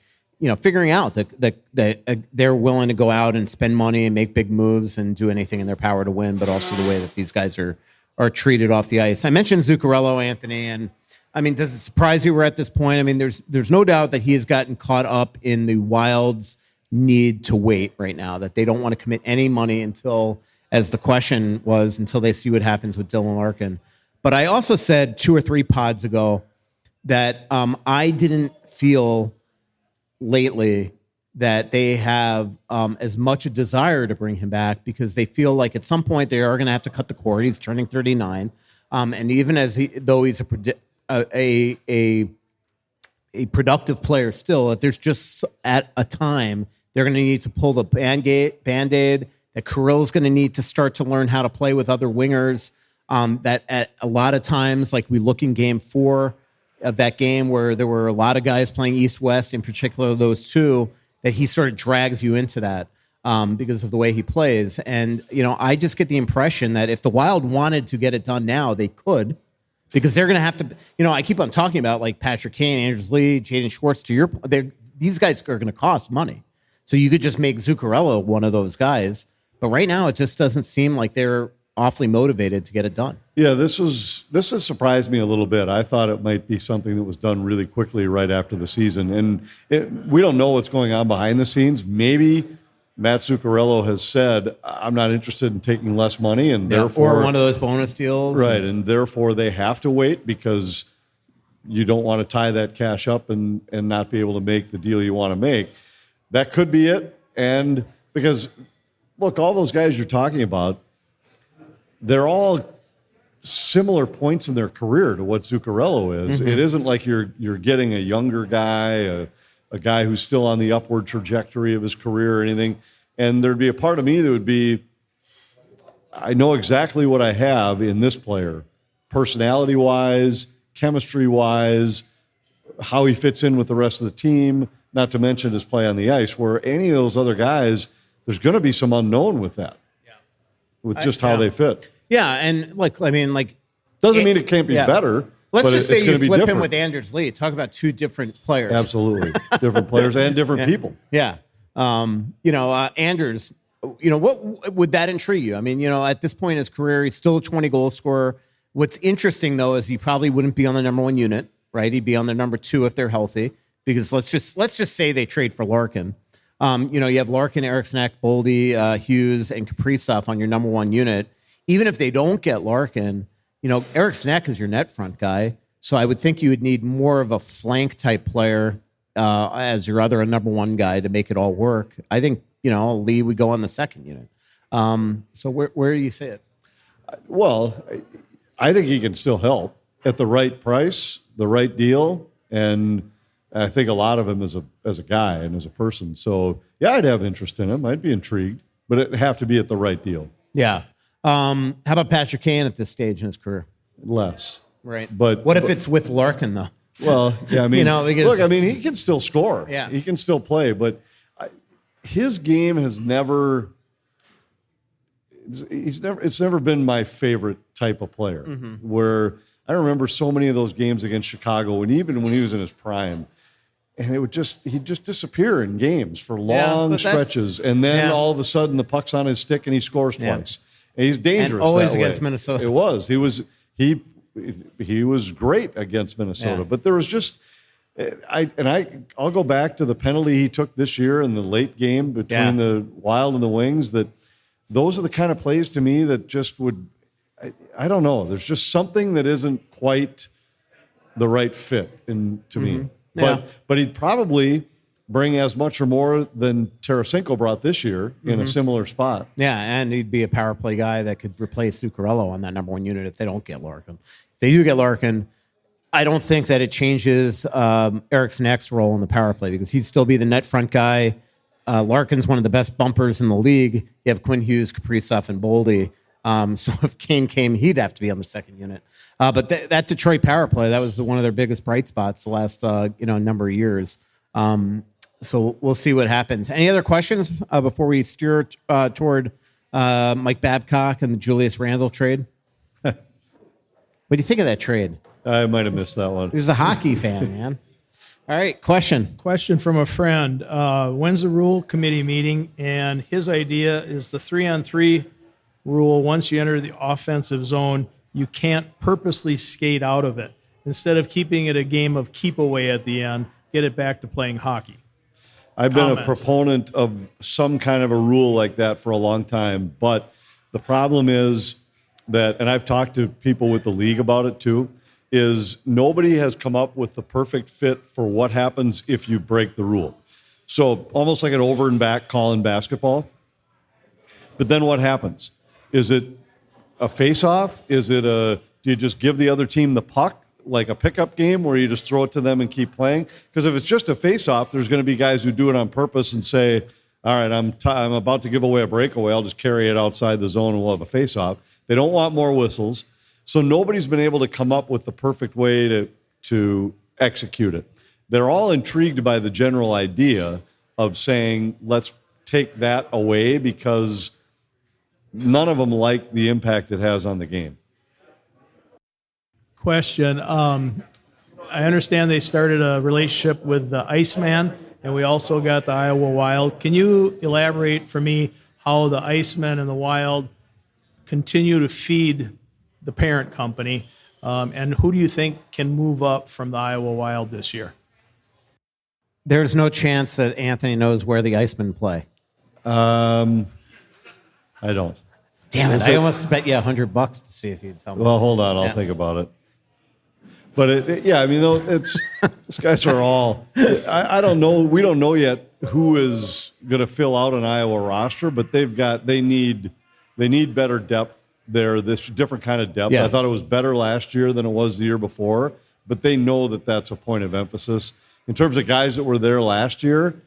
figuring out that they're willing to go out and spend money and make big moves and do anything in their power to win, but also the way that these guys are treated off the ice. I mentioned Zuccarello, Anthony, and I mean, does it surprise you we're at this point? I mean, there's no doubt that he has gotten caught up in the Wild's need to wait right now, that they don't want to commit any money until, as the question was, until they see what happens with Dylan Larkin. But I also said 2 or 3 pods ago that I didn't feel lately that they have as much a desire to bring him back, because they feel like at some point they are going to have to cut the cord. He's turning 39. And even though he's a productive player still, that there's just at a time they're going to need to pull the Band-Aid, that Kirill's going to need to start to learn how to play with other wingers. That at a lot of times, like we look in game 4 of that game where there were a lot of guys playing East-West, in particular those two, that he sort of drags you into that because of the way he plays. And, I just get the impression that if the Wild wanted to get it done now, they could, because they're going to have to, I keep on talking about like Patrick Kane, Anders Lee, Jaden Schwartz, to your point, these guys are going to cost money. So you could just make Zuccarello one of those guys. But right now, it just doesn't seem like they're awfully motivated to get it done. Yeah, this has surprised me a little bit. I thought it might be something that was done really quickly right after the season. And we don't know what's going on behind the scenes. Maybe Mats Zuccarello has said, I'm not interested in taking less money, and therefore... Or one of those bonus deals. Right, and therefore they have to wait because you don't want to tie that cash up and not be able to make the deal you want to make. That could be it. And because, look, all those guys you're talking about, they're all similar points in their career to what Zuccarello is. Mm-hmm. It isn't like you're getting a younger guy, a guy who's still on the upward trajectory of his career or anything. And there'd be a part of me that would be, I know exactly what I have in this player, personality-wise, chemistry-wise, how he fits in with the rest of the team, not to mention his play on the ice, where any of those other guys, there's going to be some unknown with that. With just how they fit. Yeah, and look, I mean, like... Doesn't mean it can't be better. Let's just say you flip different. him with Anders Lee. Talk about 2 different players. Absolutely. Different players and different people. Yeah. Anders, what would that intrigue you? I mean, at this point in his career, he's still a 20-goal scorer. What's interesting, though, is he probably wouldn't be on the number 1 unit, right? He'd be on the number 2 if they're healthy, because let's just say they trade for Larkin. You have Larkin, Eriksson, Boldy, Hughes, and Kaprizov on your number 1 unit. Even if they don't get Larkin, Eriksson is your net front guy. So I would think you would need more of a flank type player as your other number 1 guy to make it all work. I think, Lee would go on the 2nd unit. So where do you see it? Well, I think he can still help at the right price, the right deal, and I think a lot of him as a guy and as a person. So, yeah, I'd have interest in him. I'd be intrigued, but it'd have to be at the right deal. Yeah. How about Patrick Kane at this stage in his career? Less. Right. But what if it's with Larkin, though? Well, yeah, I mean, because, look, he can still score. Yeah. He can still play, but his game has never it's never been my favorite type of player. Mm-hmm. Where I remember so many of those games against Chicago, and even when he was in his prime, and he'd just disappear in games for long stretches, and then all of a sudden the puck's on his stick and he scores twice. And he's dangerous. And always that against way. Minnesota. It was. He was great against Minnesota, but there was just I'll go back to the penalty he took this year in the late game between the Wild and the Wings. That those are the kind of plays to me that just would. I don't know. There's just something that isn't quite the right fit to me. But he'd probably bring as much or more than Tarasenko brought this year in a similar spot. Yeah, and he'd be a power play guy that could replace Zuccarello on that number 1 unit if they don't get Larkin. If they do get Larkin, I don't think that it changes Eriksson's role in the power play, because he'd still be the net front guy. Larkin's one of the best bumpers in the league. You have Quinn Hughes, Kaprizov, and Boldy. So if Kane came, he'd have to be on the 2nd unit. But that Detroit power play, that was one of their biggest bright spots the last number of years. So we'll see what happens. Any other questions before we steer toward Mike Babcock and the Julius Randle trade? What do you think of that trade? I might have missed that one. He was a hockey fan, man. All right, question. Question from a friend. When's the rule committee meeting? And his idea is the 3-on-3 rule. Once you enter the offensive zone, you can't purposely skate out of it. instead of keeping it a game of keep away at the end, get it back to playing hockey? I've been a Comments. proponent of some kind of a rule like that for a long time, but the problem is that, and I've talked to people with the league about it too, is nobody has come up with the perfect fit for what happens if you break the rule. So almost like an over and back call in basketball. But then what happens? Is it a face-off? Is it do you just give the other team the puck like a pickup game where you just throw it to them and keep playing? Because if it's just a face-off, there's going to be guys who do it on purpose and say, all right, I'm about to give away a breakaway. I'll just carry it outside the zone and we'll have a face-off. They don't want more whistles. So nobody's been able to come up with the perfect way to execute it. They're all intrigued by the general idea of saying, let's take that away, because none of them like the impact it has on the game. Question. I understand they started a relationship with the Iceman, and we also got the Iowa Wild. Can you elaborate for me how the Iceman and the Wild continue to feed the parent company, and who do you think can move up from the Iowa Wild this year? There's no chance that Anthony knows where the Icemen play. I don't. Damn it! I almost bet you $100 to see if you'd tell me. Well, hold on. I'll think about it. But yeah, I mean, it's these guys are all. I don't know. We don't know yet who is going to fill out an Iowa roster, but they need better depth there. This different kind of depth. Yeah. I thought it was better last year than it was the year before, but they know that that's a point of emphasis in terms of guys that were there last year.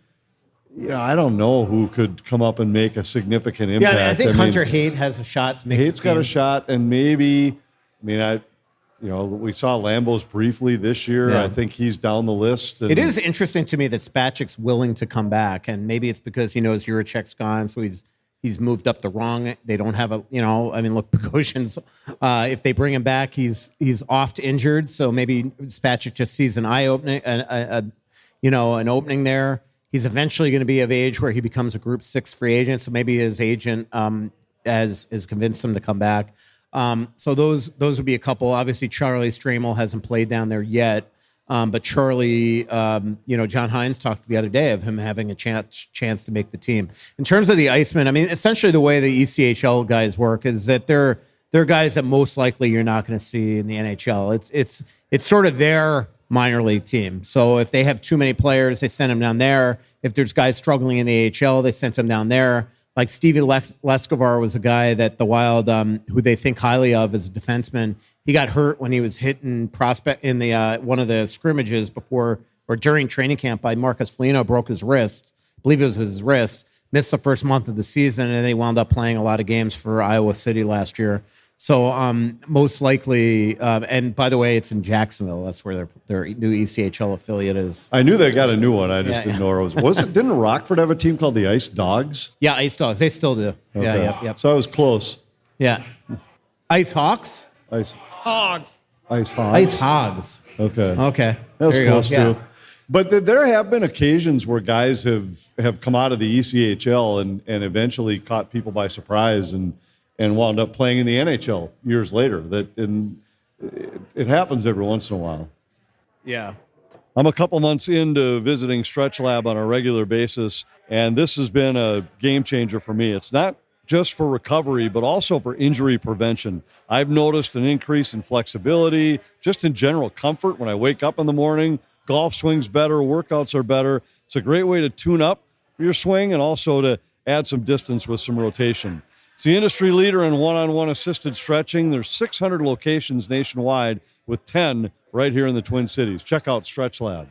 Yeah, I don't know who could come up and make a significant impact. Yeah, I think Hunter Haight has a shot to make. Haight's the team. got a shot, and maybe, we saw Lambos briefly this year. Yeah. I think he's down the list. It is interesting to me that Spacek's willing to come back, and maybe it's because he knows Juracek's gone, so he's moved up the rung. They don't have look, Bogosian's, if they bring him back, he's oft injured, so maybe Spacek just sees an eye opening, an opening there. He's eventually going to be of age where he becomes a Group 6 free agent, so maybe his agent has convinced him to come back. So those would be a couple. Obviously, Charlie Stramel hasn't played down there yet, but Charlie, John Hines talked the other day of him having a chance to make the team. In terms of the Icemen, I mean, essentially the way the ECHL guys work is that they're guys that most likely you're not going to see in the NHL. It's sort of their minor league team. So if they have too many players, they send them down there. If there's guys struggling in the AHL, they send them down there. Like Stevie Leskovar was a guy that the Wild, who they think highly of as a defenseman. He got hurt when he was hit in prospect in the one of the scrimmages before or during training camp by Marcus Foligno, broke his wrist. I believe it was his wrist. Missed the first month of the season, and they wound up playing a lot of games for Iowa City last year. So most likely, and by the way, it's in Jacksonville. That's where their new ECHL affiliate is. I knew they got a new one. I just didn't know where it was. Didn't Rockford have a team called the Ice Dogs? Yeah, Ice Dogs. They still do. Okay. Yeah, yep. So I was close. Yeah. Ice Hawks? Ice Hogs. Hogs. Ice Hogs. Okay. That was close too. Yeah. But there have been occasions where guys have come out of the ECHL and eventually caught people by surprise and wound up playing in the NHL years later. It happens every once in a while. Yeah. I'm a couple months into visiting Stretch Lab on a regular basis, and this has been a game changer for me. It's not just for recovery, but also for injury prevention. I've noticed an increase in flexibility, just in general comfort when I wake up in the morning. Golf swings better, workouts are better. It's a great way to tune up your swing and also to add some distance with some rotation. It's the industry leader in one-on-one assisted stretching. There's 600 locations nationwide with 10 right here in the Twin Cities. Check out Stretch Lab.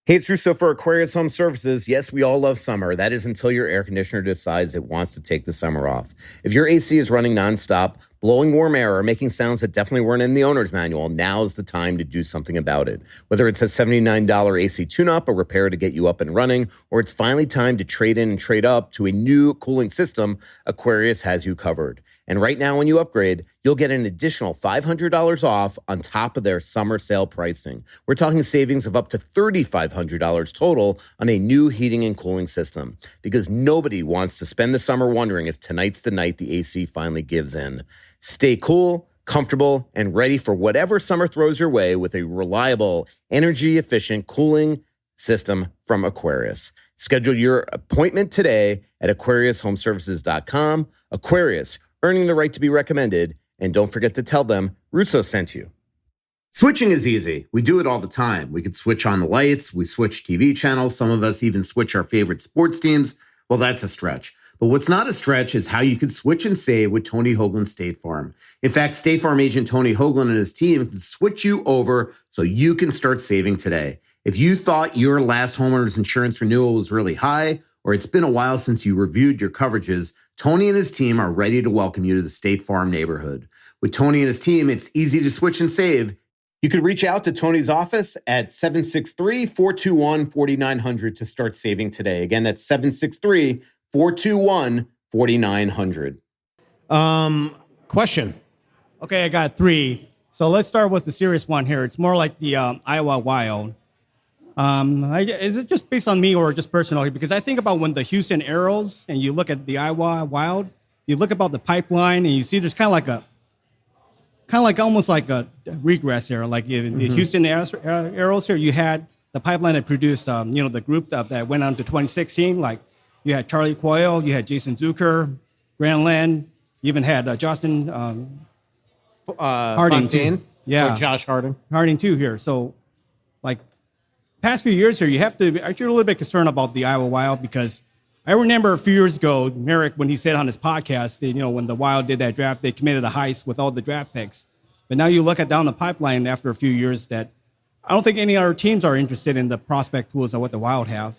Hey, it's Russo for Aquarius Home Services. Yes, we all love summer. That is until your air conditioner decides it wants to take the summer off. If your AC is running nonstop, blowing warm air, or making sounds that definitely weren't in the owner's manual, now's the time to do something about it. Whether it's a $79 AC tune-up, a repair to get you up and running, or it's finally time to trade in and trade up to a new cooling system, Aquarius has you covered. And right now, when you upgrade, you'll get an additional $500 off on top of their summer sale pricing. We're talking savings of up to $3,500 total on a new heating and cooling system, because nobody wants to spend the summer wondering if tonight's the night the AC finally gives in. Stay cool, comfortable, and ready for whatever summer throws your way with a reliable, energy-efficient cooling system from Aquarius. Schedule your appointment today at AquariusHomeservices.com. Aquarius, earning the right to be recommended. And don't forget to tell them Russo sent you. Switching is easy. We do it all the time. We could switch on the lights. We switch TV channels. Some of us even switch our favorite sports teams. Well, that's a stretch. But what's not a stretch is how you could switch and save with Tony Hoagland State Farm. In fact, State Farm agent Tony Hoagland and his team can switch you over so you can start saving today. If you thought your last homeowner's insurance renewal was really high, or it's been a while since you reviewed your coverages, Tony and his team are ready to welcome you to the State Farm neighborhood. With Tony and his team, it's easy to switch and save. You can reach out to Tony's office at 763-421-4900 to start saving today. Again, that's 763-421-4900. Question. Okay, I got three. So let's start with the serious one here. It's more like the Iowa Wild. Is it just based on me or just personally? Because I think about when the Houston Aeros and you look at the Iowa Wild, you look about the pipeline and you see there's kind of like almost like a regress here. Like in the Houston Aeros here, you had the pipeline that produced, the group that went on to 2016. Like you had Charlie Coyle, you had Jason Zucker, Grant Len, you even had Justin Harding Fontaine? too. Yeah, Or Josh Harding. Harding too here. So, like, past few years here, you have to. Aren't you a little bit concerned about the Iowa Wild? Because I remember a few years ago, Merrick, when he said on his podcast, that, when the Wild did that draft, they committed a heist with all the draft picks. But now you look at down the pipeline after a few years that I don't think any other teams are interested in the prospect pools of what the Wild have.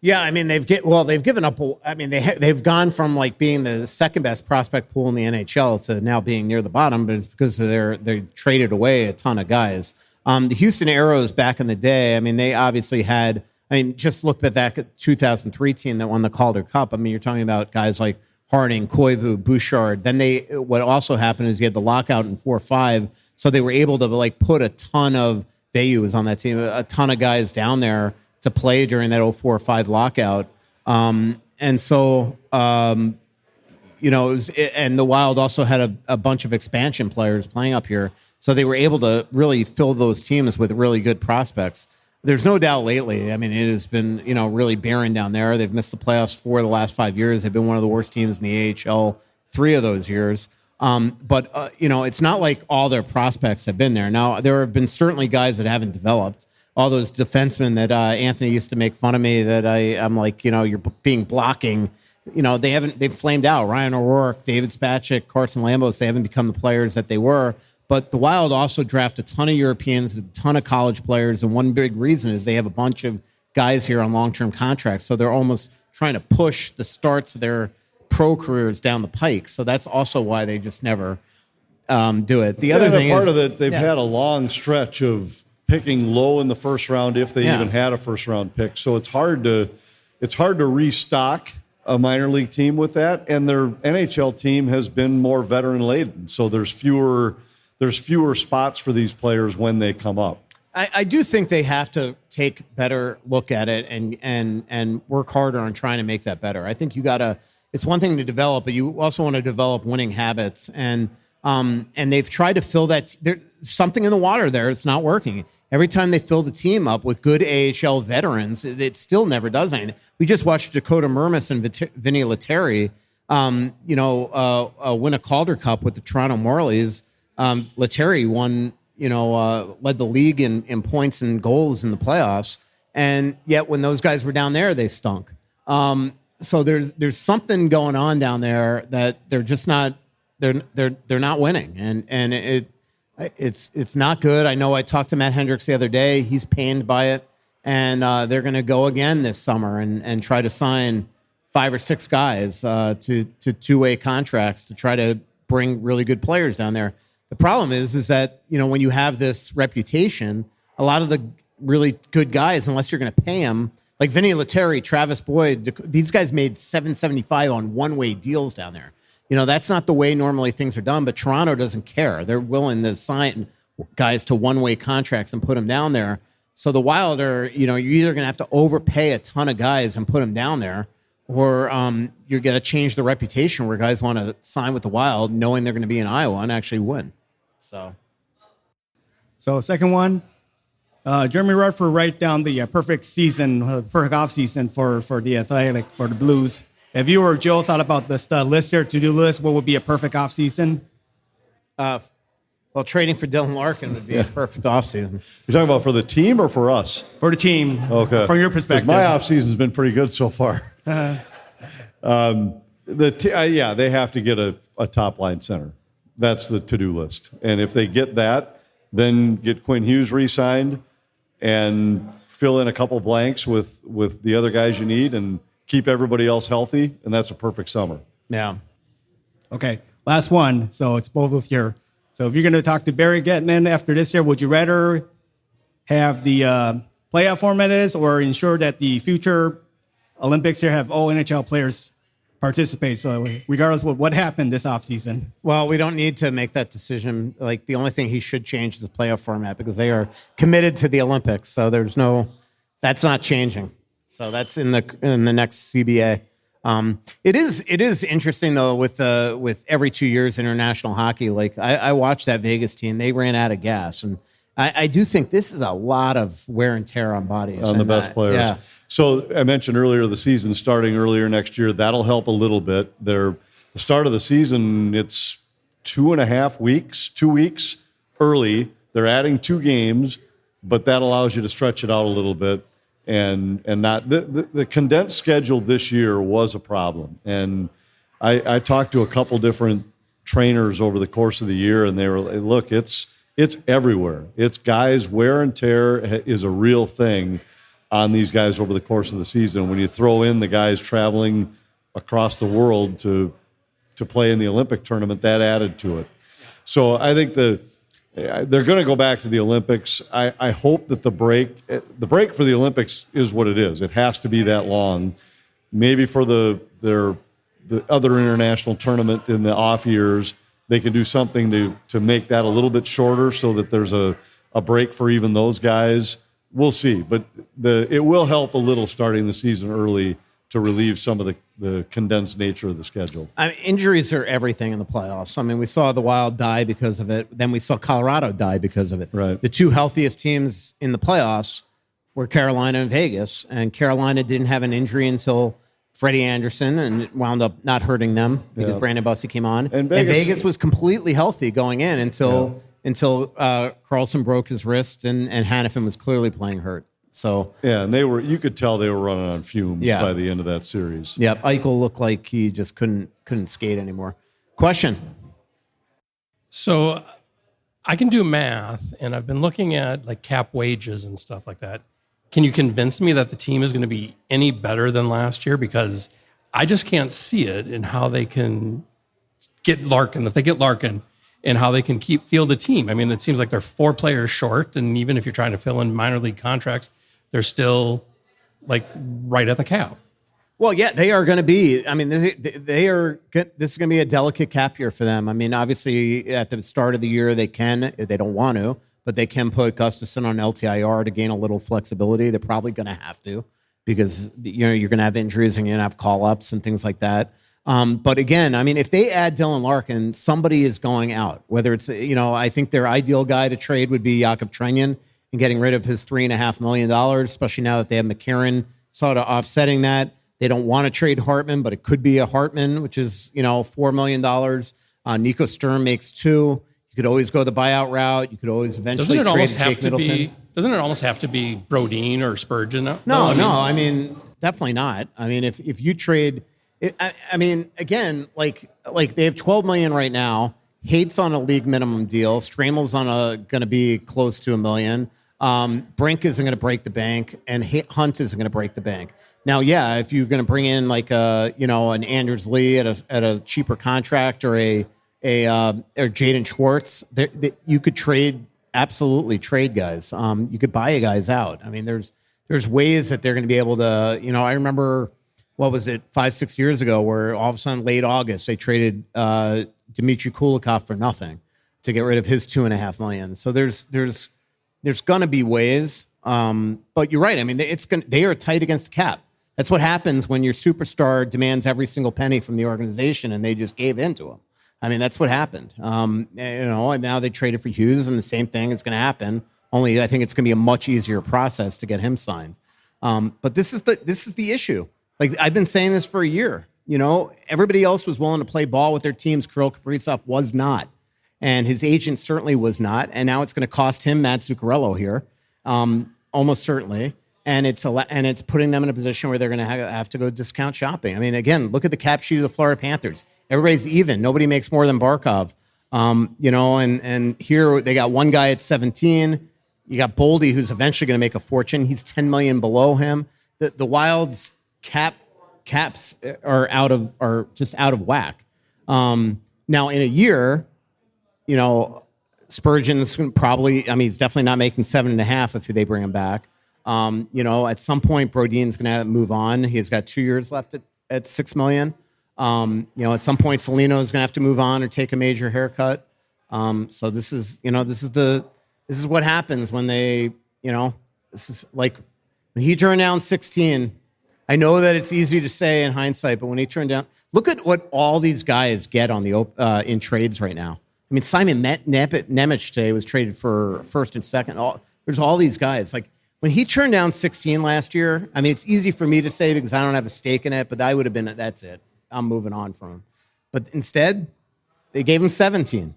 Yeah, I mean they've given up. I mean they've gone from like being the second best prospect pool in the NHL to now being near the bottom, but it's because they traded away a ton of guys. The Houston Aeros back in the day, I mean they obviously had. I mean just look at that 2003 team that won the Calder Cup. I mean you're talking about guys like Harding, Koivu, Bouchard. Then what also happened is you had the lockout in 4-5, so they were able to like put a ton of Veyu was on that team, a ton of guys down there to play during that 04-05 lockout. And so, and the Wild also had a bunch of expansion players playing up here. So they were able to really fill those teams with really good prospects. There's no doubt lately. I mean, it has been, really barren down there. They've missed the playoffs 4 of the last 5 years. They've been one of the worst teams in the AHL 3 of those years. But it's not like all their prospects have been there. Now, there have been certainly guys that haven't developed. All those defensemen that Anthony used to make fun of me that I'm like, you're being blocking. They've flamed out. Ryan O'Rourke, David Spacek, Carson Lambos, they haven't become the players that they were. But the Wild also draft a ton of Europeans, a ton of college players. And one big reason is they have a bunch of guys here on long-term contracts. So they're almost trying to push the starts of their pro careers down the pike. So that's also why they just never do it. The other thing part is, of it, they've had a long stretch of picking low in the first round if they even had a first round pick. So it's hard to restock a minor league team with that. And their NHL team has been more veteran laden. So there's fewer spots for these players when they come up. I do think they have to take better look at it and work harder on trying to make that better. I think it's one thing to develop, but you also want to develop winning habits. And they've tried to fill that. There's something in the water there. It's not working. Every time they fill the team up with good AHL veterans, it still never does anything. We just watched Dakota Mermis and Vinny Lettieri, win a Calder Cup with the Toronto Marlies. Lettieri won, led the league in points and goals in the playoffs, and yet when those guys were down there, they stunk. So there's something going on down there that they're just not. They're not winning, and it's not good. I know I talked to Matt Hendricks the other day. He's pained by it, and they're going to go again this summer and try to sign 5 or 6 guys to two-way contracts to try to bring really good players down there. The problem is that when you have this reputation, a lot of the really good guys, unless you're going to pay them, like Vinny Lettieri, Travis Boyd, these guys made $775 on one-way deals down there. That's not the way normally things are done, but Toronto doesn't care. They're willing to sign guys to one-way contracts and put them down there. So the Wild are, you're either going to have to overpay a ton of guys and put them down there, or you're going to change the reputation where guys want to sign with the Wild knowing they're going to be in Iowa and actually win. So second one, Jeremy Rutherford write down the perfect season, perfect off season for the Athletic, for the Blues. If you or Joe thought about this list here, to-do list, what would be a perfect off season? Well, trading for Dylan Larkin would be a perfect offseason. You're talking about for the team or for us? For the team. Okay. From your perspective. My offseason's been pretty good so far. They have to get a top-line center. That's the to-do list. And if they get that, then get Quinn Hughes re-signed and fill in a couple blanks with the other guys you need and keep everybody else healthy, and that's a perfect summer. Yeah. Okay, last one. So it's both of your. So if you're going to talk to Barry Getman after this year, would you rather have the playoff format is, or ensure that the future Olympics here have all NHL players participate? So regardless of what happened this offseason. Well, we don't need to make that decision. Like, the only thing he should change is the playoff format because they are committed to the Olympics. So that's not changing. So that's in the next CBA. It is interesting though with every 2 years international hockey. Like I watched that Vegas team; they ran out of gas, and I do think this is a lot of wear and tear on bodies on the best players. Yeah. So I mentioned earlier the season starting earlier next year. That'll help a little bit. The start of the season, it's 2.5 weeks, 2 weeks early. They're adding 2 games, but that allows you to stretch it out a little bit. And not the condensed schedule this year was a problem. And I talked to a couple different trainers over the course of the year, and they were like, look, it's everywhere. It's guys, wear and tear is a real thing on these guys over the course of the season. When you throw in the guys traveling across the world to play in the Olympic tournament, that added to it. So I think they're going to go back to the Olympics. I hope that the break for the Olympics is what it is. It has to be that long. Maybe for the other international tournament in the off years, they can do something to make that a little bit shorter so that there's a break for even those guys. We'll see. But it will help a little starting the season early to relieve some of the condensed nature of the schedule. I mean, injuries are everything in the playoffs. I mean, we saw the Wild die because of it. Then we saw Colorado die because of it. Right. The 2 healthiest teams in the playoffs were Carolina and Vegas, and Carolina didn't have an injury until Freddie Anderson, and it wound up not hurting them because Brandon Bussey came on. And Vegas was completely healthy going in until Carlson broke his wrist and Hannafin was clearly playing hurt. So and you could tell they were running on fumes by the end of that series. Yeah, Eichel looked like he just couldn't skate anymore. Question. So I can do math, and I've been looking at like cap wages and stuff like that. Can you convince me that the team is going to be any better than last year? Because I just can't see it in how they can get Larkin, if they get Larkin, and how they can field the team. I mean, it seems like they're 4 players short, and even if you're trying to fill in minor league contracts, they're still like right at the cap. Well, yeah, they are going to be. I mean, they are. This is going to be a delicate cap year for them. I mean, obviously, at the start of the year, they don't want to, but they can put Gustafsson on LTIR to gain a little flexibility. They're probably going to have to because you're going to have injuries and you're going to have call-ups and things like that. But again, I mean, if they add Dylan Larkin, somebody is going out. Whether it's I think their ideal guy to trade would be Jakub Trenyan and getting rid of his $3.5 million, especially now that they have McCarron sort of offsetting that. They don't want to trade Hartman, but it could be a Hartman, which is, $4 million. Nico Sturm makes $2 million. You could always go the buyout route. You could always eventually trade Jake Middleton. Doesn't it almost have to be Brodin or Spurgeon? No. I mean, definitely not. I mean, if you trade, I mean, again, like they have $12 million right now. Hate's on a league minimum deal. Stramel's going to be close to $1 million. Brink isn't going to break the bank, and Hunt isn't going to break the bank. Now, yeah, if you're going to bring in like an Anders Lee at a cheaper contract or or Jaden Schwartz, you could absolutely trade guys. You could buy guys out. I mean, there's ways that they're going to be able to. I remember what was it 5-6 years ago where all of a sudden late August they traded Dmitry Kulikov for nothing to get rid of his $2.5 million. So there's going to be ways. But you're right. I mean, they are tight against the cap. That's what happens when your superstar demands every single penny from the organization, and they just gave in to him. I mean, that's what happened. And now they traded for Hughes, and the same thing is going to happen. Only I think it's going to be a much easier process to get him signed. But this is the issue. Like, I've been saying this for a year. Everybody else was willing to play ball with their teams. Kirill Kaprizov was not, and his agent certainly was not. And now it's going to cost him Mats Zuccarello here, almost certainly. And it's putting them in a position where they're going to have to go discount shopping. I mean, again, look at the cap sheet of the Florida Panthers. Everybody's even. Nobody makes more than Barkov. And here they got one guy at 17. You got Boldy, who's eventually going to make a fortune. He's $10 million below him. The Wild's caps are just out of whack. Now in a year, Spurgeon's probably. I mean, he's definitely not making 7.5 if they bring him back. At some point, Brodin's going to move on. He's got 2 years left at $6 million. At some point, Foligno is going to have to move on or take a major haircut. So this is what happens when they, this is like when he turned down 16. I know that it's easy to say in hindsight, but when he turned down, look at what all these guys get on the in trades right now. I mean, Simon Nemec today was traded for first and second. There's all these guys like. When he turned down 16 last year, I mean, it's easy for me to say because I don't have a stake in it, but I would have been, that's it. I'm moving on from him. But instead, they gave him 17.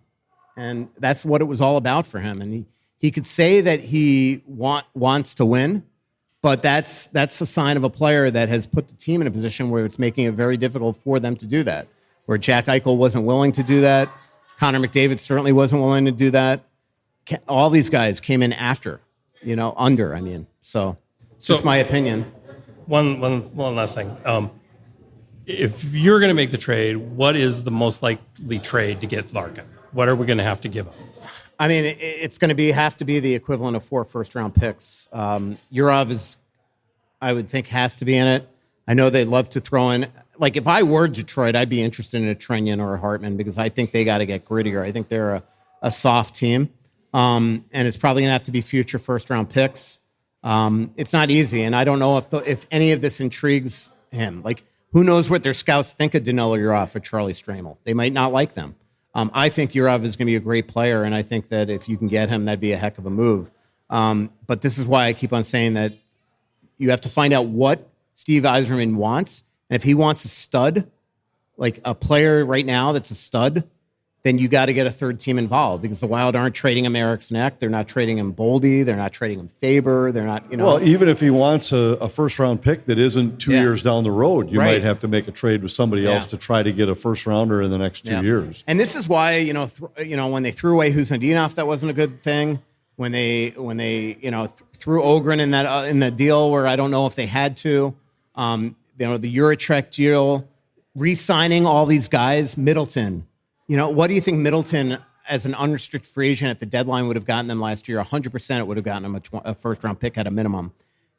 And that's what it was all about for him. And he could say that he wants to win, but that's a sign of a player that has put the team in a position where it's making it very difficult for them to do that. Where Jack Eichel wasn't willing to do that. Connor McDavid certainly wasn't willing to do that. All these guys came in after. Under, I mean. So it's just my opinion. One last thing. If you're going to make the trade, what is the most likely trade to get Larkin? What are we going to have to give up? I mean, it's going to have to be the equivalent of 4 first-round picks. Yurov I would think, has to be in it. I know they'd love to throw in. Like, if I were Detroit, I'd be interested in a Trenyan or a Hartman because I think they got to get grittier. I think they're a soft team. And it's probably going to have to be future first-round picks. It's not easy, and I don't know if any of this intrigues him. Like, who knows what their scouts think of Danilo Yurov or Charlie Stramel? They might not like them. I think Yurov is going to be a great player, and I think that if you can get him, that'd be a heck of a move. But this is why I keep on saying that you have to find out what Steve Yzerman wants, and if he wants a stud, like a player right now that's a stud, then you got to get a third team involved because the Wild aren't trading him Eric's neck. They're not trading him Boldy. They're not trading him Faber. They're not, Well, even if he wants a first-round pick that isn't 2 years down the road, you might have to make a trade with somebody else to try to get a first-rounder in the next 2 years. And this is why, when they threw away Husandinov, that wasn't a good thing. When they threw Ogren in the deal where I don't know if they had to, the Juracek deal, re-signing all these guys, Middleton. What do you think Middleton, as an unrestricted free agent at the deadline, would have gotten them last year? 100% it would have gotten them a first-round pick at a minimum.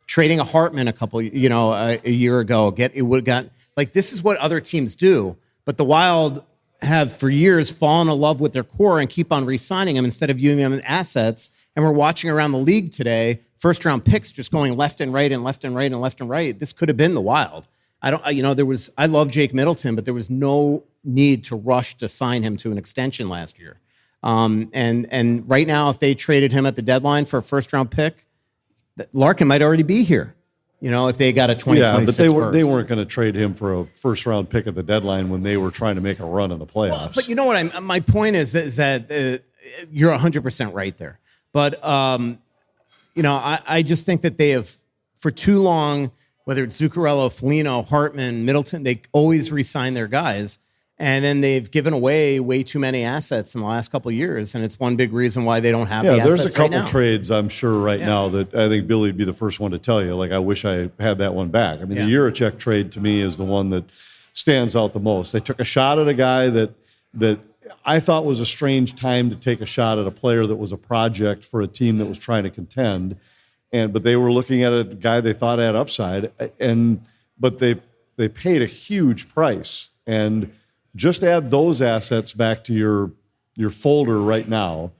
Trading a Hartman a year ago, it would have gotten, like, this is what other teams do. But the Wild have, for years, fallen in love with their core and keep on re-signing them instead of using them as assets. And we're watching around the league today, first-round picks just going left and right and left and right and left and right. This could have been the Wild. I love Jake Middleton, but there was no need to rush to sign him to an extension last year. And right now, if they traded him at the deadline for a first-round pick, Larkin might already be here. If they got a 2026 but they weren't going to trade him for a first-round pick at the deadline when they were trying to make a run in the playoffs. Well, but you know what? My point is that you're 100% right there. But I just think that they have, for too long, whether it's Zuccarello, Foligno, Hartman, Middleton, they always re-sign their guys. And then they've given away way too many assets in the last couple of years. And it's one big reason why they don't have the assets there's a couple right now. trades, I'm sure, now that I think Billy would be the first one to tell you. Like, I wish I had that one back. I mean, the Juracek trade, to me, is the one that stands out the most. They took a shot at a guy that I thought was a strange time to take a shot at a player that was a project for a team that was trying to contend. But they were looking at a guy they thought had upside. But they paid a huge price. And just add those assets back to your folder right now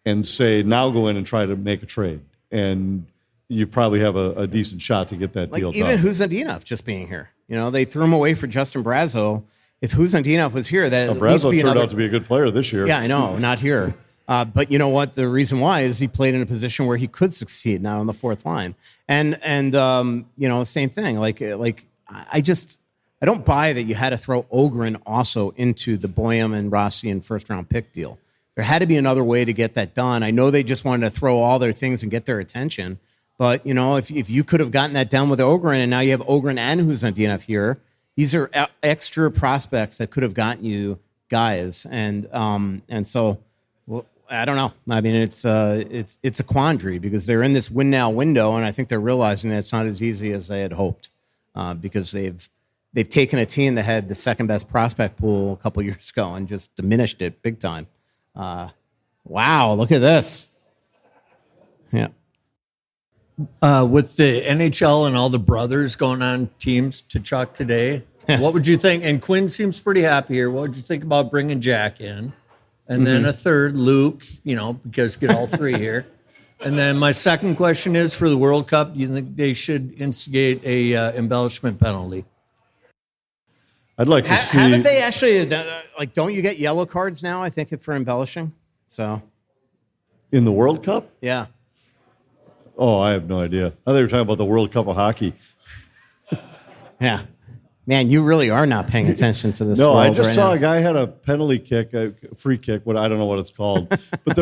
and say, now go in and try to make a trade. And, you probably have a decent shot to get that Like deal even done. Huzandinov just being here. They threw him away for Justin Brazeau. If Huzandinov was here, that at least Brazeau be turned another. out to be a good player this year. Yeah, I know, not here. But you know what? The reason why is he played in a position where he could succeed, not on the fourth line. And same thing. I don't buy that you had to throw Ogren also into the Boyum and Rossian first round pick deal. There had to be another way to get that done. I know they just wanted to throw all their things and get their attention. But, if you could have gotten that done with Ogren, and now you have Ogren and Huzandinov here, these are extra prospects that could have gotten you guys. And so, well, I don't know. I mean, it's a quandary because they're in this win now window, and I think they're realizing that it's not as easy as they had hoped because they've taken a team that had the second best prospect pool a couple years ago and just diminished it big time. Wow, look at this. Yeah. With the NHL and all the brothers going on teams to Chuck today, what would you think? And Quinn seems pretty happy here. What would you think about bringing Jack in? And then a third, Luke, because get all three here. And then my second question is for the World Cup, do you think they should instigate a embellishment penalty? I'd like to see. Haven't they actually, don't you get yellow cards now, I think, for embellishing? So, in the World Cup? yeah. Oh, I have no idea. I thought you were talking about the World Cup of hockey. Yeah. Man, you really are not paying attention to this. No, I world just right saw now. a guy had a penalty kick, a free kick. I don't know what it's called, but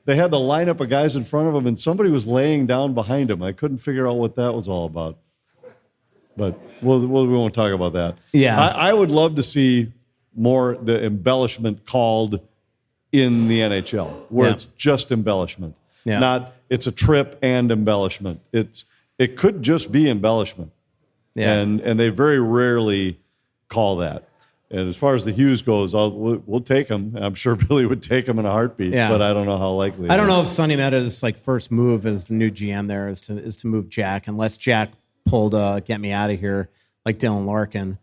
they had the lineup of guys in front of him, and somebody was laying down behind him. I couldn't figure out what that was all about. But we won't talk about that. Yeah. I would love to see more the embellishment called in the NHL, where it's just embellishment, not it's a trip and embellishment. It could just be embellishment. Yeah. And they very rarely call that. And as far as the Hughes goes, we'll take him. I'm sure Billy would take him in a heartbeat, but I don't know how likely. I don't know if Sonny Meta's first move as the new GM there is to move Jack, unless Jack pulled get me out of here like Dylan Larkin.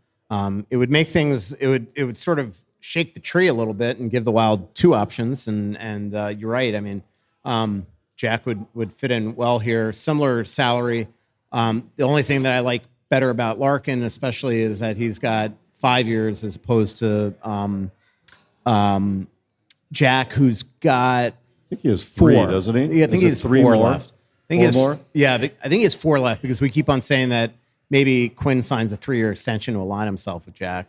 It would make things. It would sort of shake the tree a little bit and give the Wild two options. And you're right. I mean, Jack would fit in well here. Similar salary. The only thing that I like better about Larkin, especially, is that he's got 5 years as opposed to Jack, who's got. I think he has 3, 4. doesn't he? Yeah, I think he has 3 4 more? left. I think 4 more? Yeah, I think he has 4 left because we keep on saying that maybe Quinn signs a 3-year extension to align himself with Jack.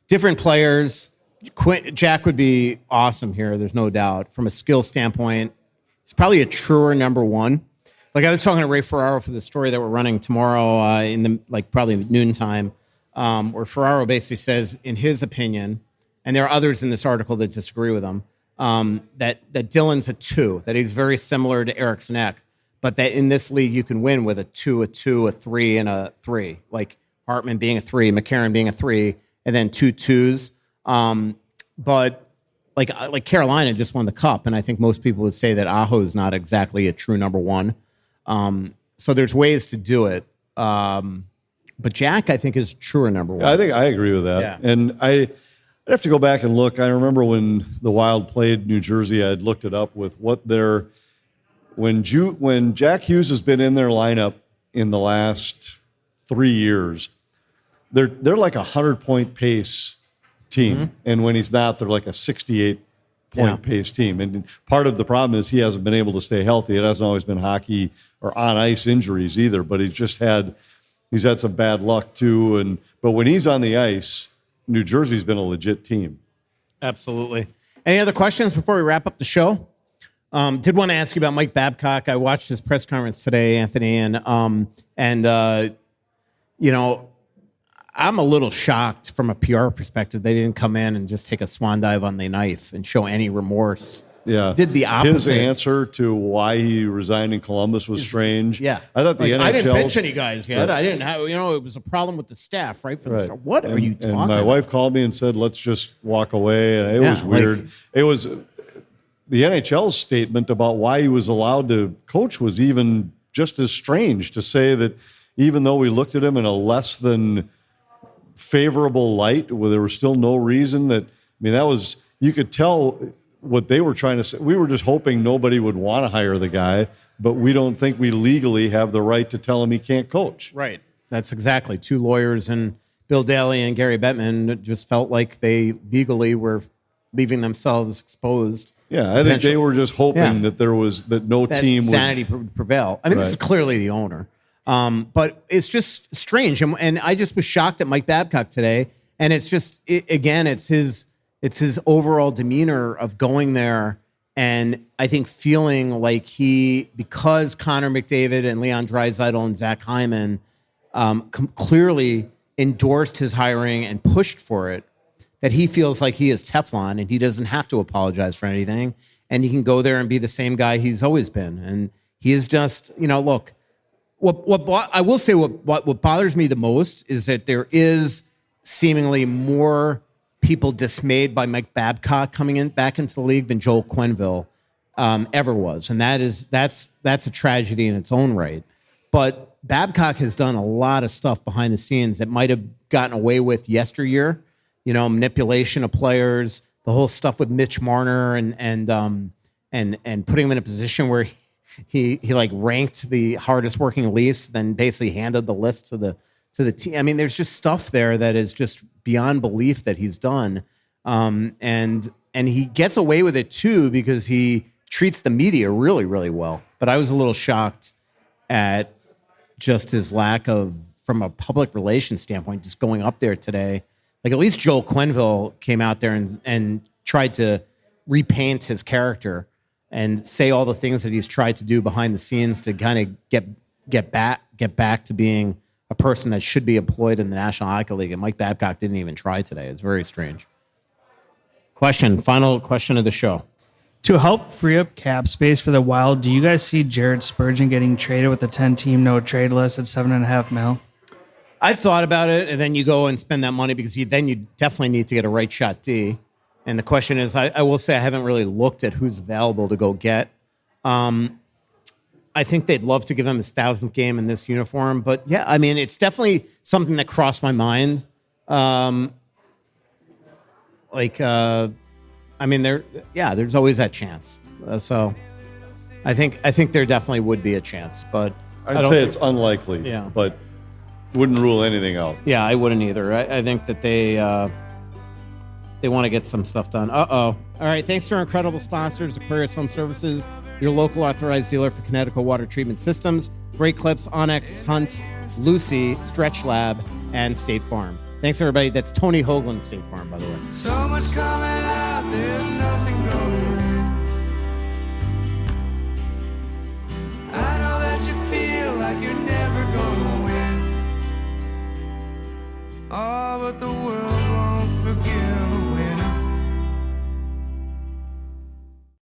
Different players. Jack would be awesome here. There's no doubt. From a skill standpoint, he's probably a truer number one. Like I was talking to Ray Ferraro for the story that we're running tomorrow in the probably noontime, where Ferraro basically says, in his opinion, and there are others in this article that disagree with him, that Dylan's a 2, that he's very similar to Eric's neck, but that in this league you can win with a 2, a 3, and a 3. Like Hartman being a 3, McCarron being a 3, and then 2 2s. But like Carolina just won the cup, and I think most people would say that Aho is not exactly a true number one. So there's ways to do it. But Jack, I think, is truer number one. I think I agree with that. Yeah. And I'd have to go back and look. I remember when the Wild played New Jersey, I had looked it up with what their when Jack Hughes has been in their lineup in the last 3 years, they're like 100-point pace team, and when he's not, they're like a 68-point pace team. And part of the problem is he hasn't been able to stay healthy. It hasn't always been hockey or on ice injuries either, but he's had some bad luck too. But when he's on the ice, New Jersey's been a legit team. Absolutely. Any other questions before we wrap up the show? Did want to ask you about Mike Babcock. I watched his press conference today, Anthony, and I'm a little shocked from a PR perspective. They didn't come in and just take a swan dive on the knife and show any remorse. Yeah. Did the opposite. His answer to why he resigned in Columbus was strange. Yeah. I thought the NHL. I didn't pitch any guys yet. Right. I didn't have, it was a problem with the staff, right? From the start. What are you talking about? And my wife called me and said, let's just walk away. And it was weird. It was the NHL's statement about why he was allowed to coach was even just as strange, to say that even though we looked at him in a less than favorable light, where there was still no reason that, you could tell what they were trying to say. We were just hoping nobody would want to hire the guy, but we don't think we legally have the right to tell him he can't coach. Right. That's exactly. Two lawyers, and Bill Daly and Gary Bettman, just felt like they legally were leaving themselves exposed. Yeah, I think they were just hoping that no team sanity would prevail. I mean, this is clearly the owner. But it's just strange. And I just was shocked at Mike Babcock today. And it's just, it's his overall demeanor of going there. And I think feeling like because Connor McDavid and Leon Draisaitl and Zach Hyman clearly endorsed his hiring and pushed for it, that he feels like he is Teflon and he doesn't have to apologize for anything. And he can go there and be the same guy he's always been. And he is just, look, what I will say, what bothers me the most is that there is seemingly more people dismayed by Mike Babcock coming back into the league than Joel Quenneville ever was. And that's a tragedy in its own right. But Babcock has done a lot of stuff behind the scenes that might have gotten away with yesteryear, manipulation of players, the whole stuff with Mitch Marner and putting him in a position where he like ranked the hardest working Leafs, then basically handed the list to the team. I mean, there's just stuff there that is just beyond belief that he's done. And he gets away with it too, because he treats the media really, really well. But I was a little shocked at just his lack of, from a public relations standpoint, just going up there today. Like, at least Joel Quenneville came out there and tried to repaint his character and say all the things that he's tried to do behind the scenes to kind of get back to being a person that should be employed in the National Hockey League. And Mike Babcock didn't even try today. It's very strange. Final question of the show. To help free up cap space for the Wild, do you guys see Jared Spurgeon getting traded with a 10-team no-trade list at $7.5 million? I've thought about it, and then you go and spend that money because then you definitely need to get a right shot D. And the question is, I will say I haven't really looked at who's available to go get. I think they'd love to give him his 1,000th game in this uniform. But, yeah, I mean, it's definitely something that crossed my mind. There's always that chance. So I think there definitely would be a chance. But I'd say it's unlikely. Yeah. But wouldn't rule anything out. Yeah, I wouldn't either. I think that they want to get some stuff done. All right, thanks to our incredible sponsors, Aquarius Home Services, your local authorized dealer for Connecticut water treatment systems, Great Clips, Onyx, Hunt, Lucy, Stretch Lab, and State Farm. Thanks, everybody. That's Tony Hoagland, State Farm, by the way. So much coming out, there's nothing going